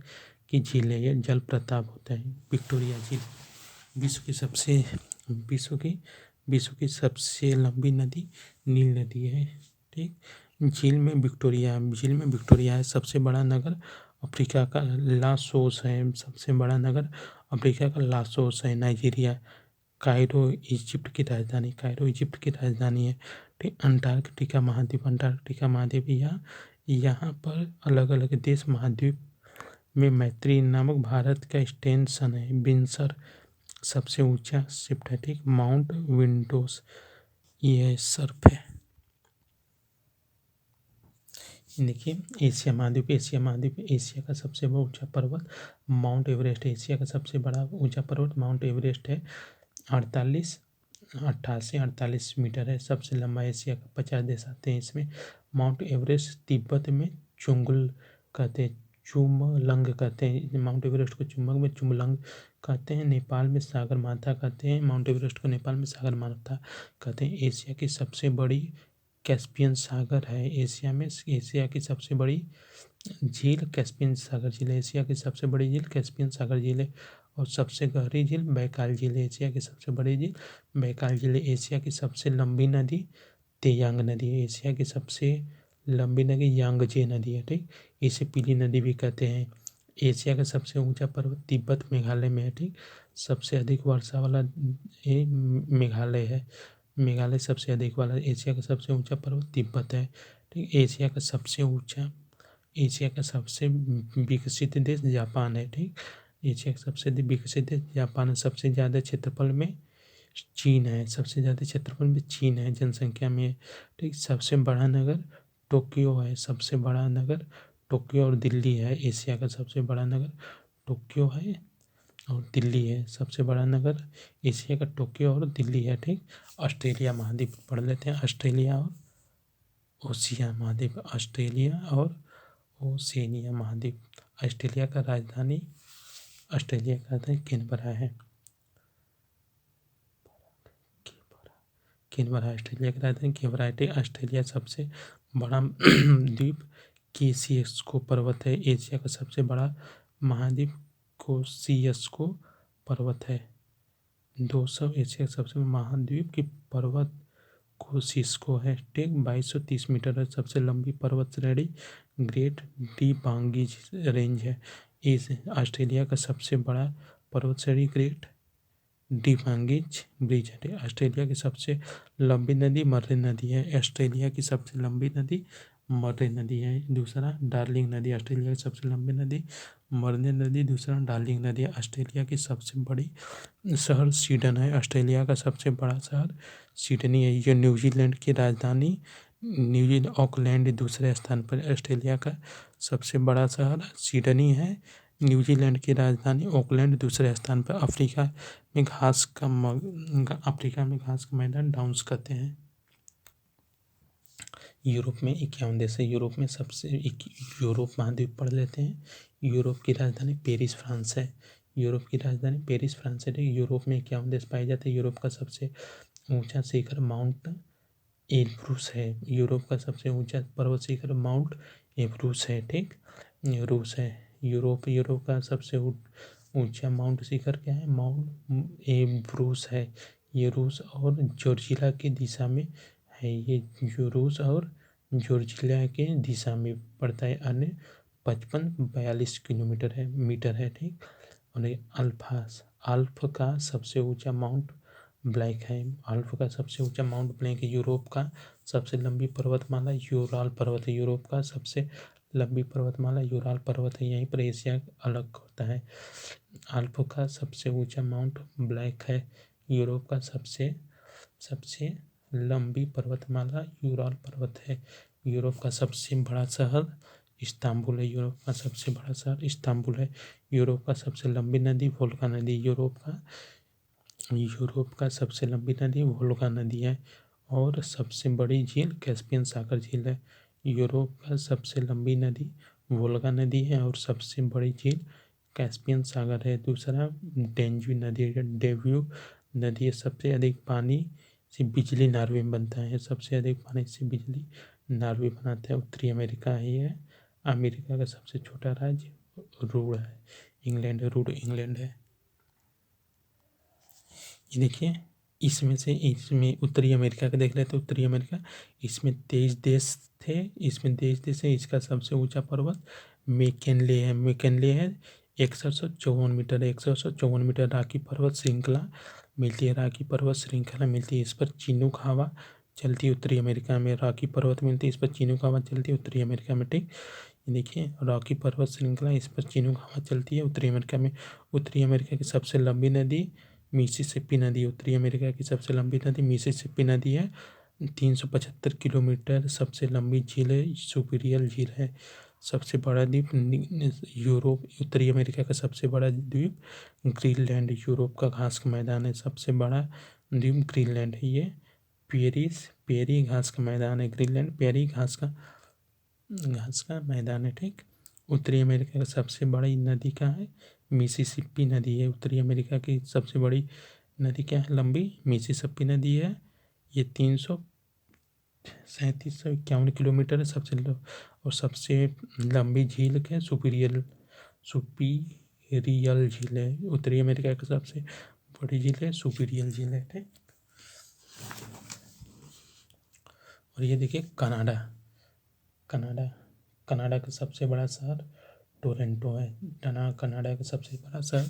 की झील है। ये जल प्रताप होता है विक्टोरिया झील। विश्व की सबसे लंबी नदी नील नदी है। ठीक, झील में विक्टोरिया है। सबसे बड़ा नगर अफ्रीका का लासोस है। सबसे बड़ा नगर अफ्रीका का लासोस है। नाइजीरिया कायरो इजिप्ट की राजधानी है। ठीक, अंटार्कटिका महाद्वीप यहाँ पर अलग अलग देश महाद्वीप में मैत्री नामक भारत का स्टेशन है। बिनसर सबसे ऊंचा शिफ्ट है। ठीक, माउंट विंडोज यह सर्फ है। देखिए, एशिया महाद्वीप एशिया का सबसे ऊंचा पर्वत माउंट एवरेस्ट। एशिया का सबसे बड़ा ऊंचा पर्वत माउंट एवरेस्ट है। 88 मीटर है। सबसे लंबा एशिया का 50 देश आते हैं इसमें। माउंट एवरेस्ट तिब्बत में चुंगल कहते हैं, चुमलंग कहते हैं। माउंट एवरेस्ट को चुम्बक में चुमलंग कहते हैं। नेपाल में सागर माथा कहते हैं। माउंट एवरेस्ट को नेपाल में सागर माथा कहते हैं। एशिया की सबसे बड़ी कैस्पियन सागर है। एशिया की सबसे बड़ी झील कैस्पियन सागर झील है। एशिया की सबसे बड़ी झील कैस्पियन सागर झील है। और सबसे गहरी झील बैकाल झील है। एशिया की सबसे बड़ी झील बैकाल झील है। एशिया की सबसे लंबी नदी तेयांग नदी है। एशिया की सबसे लंबी नदी यांगजे नदी है। ठीक, इसे पीली नदी भी कहते हैं। एशिया का सबसे ऊंचा पर्वत तिब्बत मेघालय में है। ठीक, सबसे अधिक वर्षा वाला मेघालय है। मेघालय सबसे अधिक वाला। एशिया का सबसे ऊंचा पर्वत तिब्बत है। ठीक, एशिया का सबसे विकसित देश जापान है। ठीक, एशिया का सबसे विकसित देश जापान है। सबसे ज़्यादा क्षेत्रफल में चीन है। जनसंख्या में। ठीक, सबसे बड़ा नगर टोक्यो है। सबसे बड़ा नगर टोक्यो और दिल्ली है। एशिया का सबसे बड़ा नगर टोक्यो है और दिल्ली है। सबसे बड़ा नगर एशिया का टोक्यो और दिल्ली है। ठीक, ऑस्ट्रेलिया महाद्वीप पढ़ लेते हैं। ऑस्ट्रेलिया और ओशिया महाद्वीप। ऑस्ट्रेलिया का राजधानी कैनबरा है। ऑस्ट्रेलिया की राजधानी कैनबरा है। ऑस्ट्रेलिया सबसे बड़ा द्वीप कोसियस्को पर्वत है। एशिया का सबसे बड़ा महाद्वीप कोसियस्को पर्वत है। 200 एशिया का सबसे महाद्वीप की पर्वत कोसियस्को है। ठीक, 2230 मीटर है। सबसे लंबी पर्वत श्रेणी ग्रेट डिबांगी रेंज है। इस ऑस्ट्रेलिया का सबसे बड़ा पर्वत श्रेणी ग्रेट डिवांगीज ब्रिज है। ऑस्ट्रेलिया की सबसे लंबी नदी मर्रे नदी है। ऑस्ट्रेलिया की सबसे लंबी नदी मर्रे नदी है। दूसरा डार्लिंग नदी, ऑस्ट्रेलिया की सबसे लंबी नदी मर्रे नदी। दूसरा डार्लिंग नदी। ऑस्ट्रेलिया की सबसे बड़ी शहर स्वीडन है। ऑस्ट्रेलिया का सबसे बड़ा शहर सिडनी है। ये न्यूजीलैंड की राजधानी न्यूजीलैंड ऑकलैंड दूसरे स्थान पर। ऑस्ट्रेलिया का सबसे बड़ा शहर सिडनी है। न्यूजीलैंड की राजधानी ऑकलैंड दूसरे स्थान पर। अफ्रीका में घास का मैदान डाउन्स कहते हैं। यूरोप में 51 देश है। यूरोप में यूरोप महाद्वीप पढ़ लेते हैं। यूरोप की राजधानी पेरिस फ्रांस है। यूरोप की राजधानी पेरिस फ्रांस है। यूरोप में 51 देश पाए जाते हैं। यूरोप का सबसे ऊंचा शिखर माउंट एल्ब्रूस है। यूरोप का सबसे ऊंचा पर्वत शिखर माउंट एल्ब्रूस है। ठीक, रूस है। यूरोप का सबसे ऊंचा माउंट शिखर क्या है? माउंट एल्ब्रूस है। ये रूस और जॉर्जिया की दिशा में है। ये जो रूस और जॉर्जिया के दिशा में पड़ता है। अन्य 55-42 किलोमीटर है मीटर है। ठीक, और अल्प का सबसे ऊंचा माउंट ब्लैक है। अल्प का सबसे ऊंचा माउंट ब्लैक है। यूरोप का सबसे लंबी पर्वतमाला यूराल पर्वत है। यूरोप का सबसे लंबी पर्वतमाला यूराल पर्वत है। यहीं पर एशिया अलग होता है। अल्प का सबसे ऊंचा माउंट ब्लैक है। यूरोप का सबसे लंबी पर्वतमाला यूराल पर्वत है। यूरोप का सबसे बड़ा शहर इस्तांबुल है। यूरोप का सबसे बड़ा शहर इस्तांबुल है। यूरोप का सबसे लंबी नदी वोल्गा नदी। यूरोप का सबसे लंबी नदी वोल्गा नदी है। और सबसे बड़ी झील कैस्पियन सागर झील है। यूरोप का सबसे लंबी नदी वोल्गा नदी है और सबसे बड़ी झील कैस्पियन सागर है। दूसरा डेव्यू नदी है। सबसे अधिक पानी से बिजली नॉर्वे में बनता है। सबसे अधिक पानी से बिजली नॉर्वे बनाता है। उत्तरी अमेरिका है ये। अमेरिका का सबसे छोटा राज्य रूड है। रूड इंग्लैंड है। ये देखिए, इसमें उत्तरी अमेरिका का देख लेते हैं। उत्तरी अमेरिका, इसमें 23 देश थे। इसमें 23 देश है। इसका सबसे ऊंचा पर्वत मैकिनले है 6154 मीटर है। 6154 मीटर राकी पर्वत श्रृंखला मिलती है। इस पर चिनूक हवा चलती है। उत्तरी अमेरिका में रॉकी पर्वत मिलती है। इस पर चिनूक हवा चलती है उत्तरी अमेरिका में। ठीक, देखिए रॉकी पर्वत श्रृंखला, इस पर चिनूक हवा चलती है उत्तरी अमेरिका में। उत्तरी अमेरिका की सबसे लंबी नदी मिसिसिपी नदी। उत्तरी अमेरिका की सबसे लंबी नदी मिसिसिपी नदी है। 375 किलोमीटर। सबसे लंबी झील है सुपीरियर झील है। सबसे बड़ा द्वीप उत्तरी अमेरिका का सबसे बड़ा द्वीप ग्रीनलैंड। यूरोप का घास का मैदान है। सबसे बड़ा द्वीप ग्रीनलैंड है। ये पेरी घास का मैदान है। ग्रीनलैंड पेरी घास का मैदान है। ठीक, उत्तरी अमेरिका का सबसे बड़ी नदी क्या है? मिसिसिपी नदी है। उत्तरी अमेरिका की सबसे बड़ी नदी क्या है? लंबी मिसिसिपी नदी है। ये 337 किलोमीटर है। सबसे लंबी झील क्या है? सुपीरियल झील है। उत्तरी अमेरिका की सबसे बड़ी झील है सुपीरियल झील है। ठीक, और ये देखिए कनाडा का सबसे बड़ा शहर टोरंटो है। कनाडा का सबसे बड़ा शहर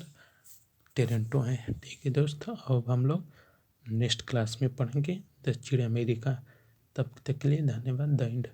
टोरंटो है। ठीक है दोस्तों, अब हम लोग नेक्स्ट क्लास में पढ़ेंगे दक्षिण अमेरिका। तब तक के लिए धन्यवाद। The end.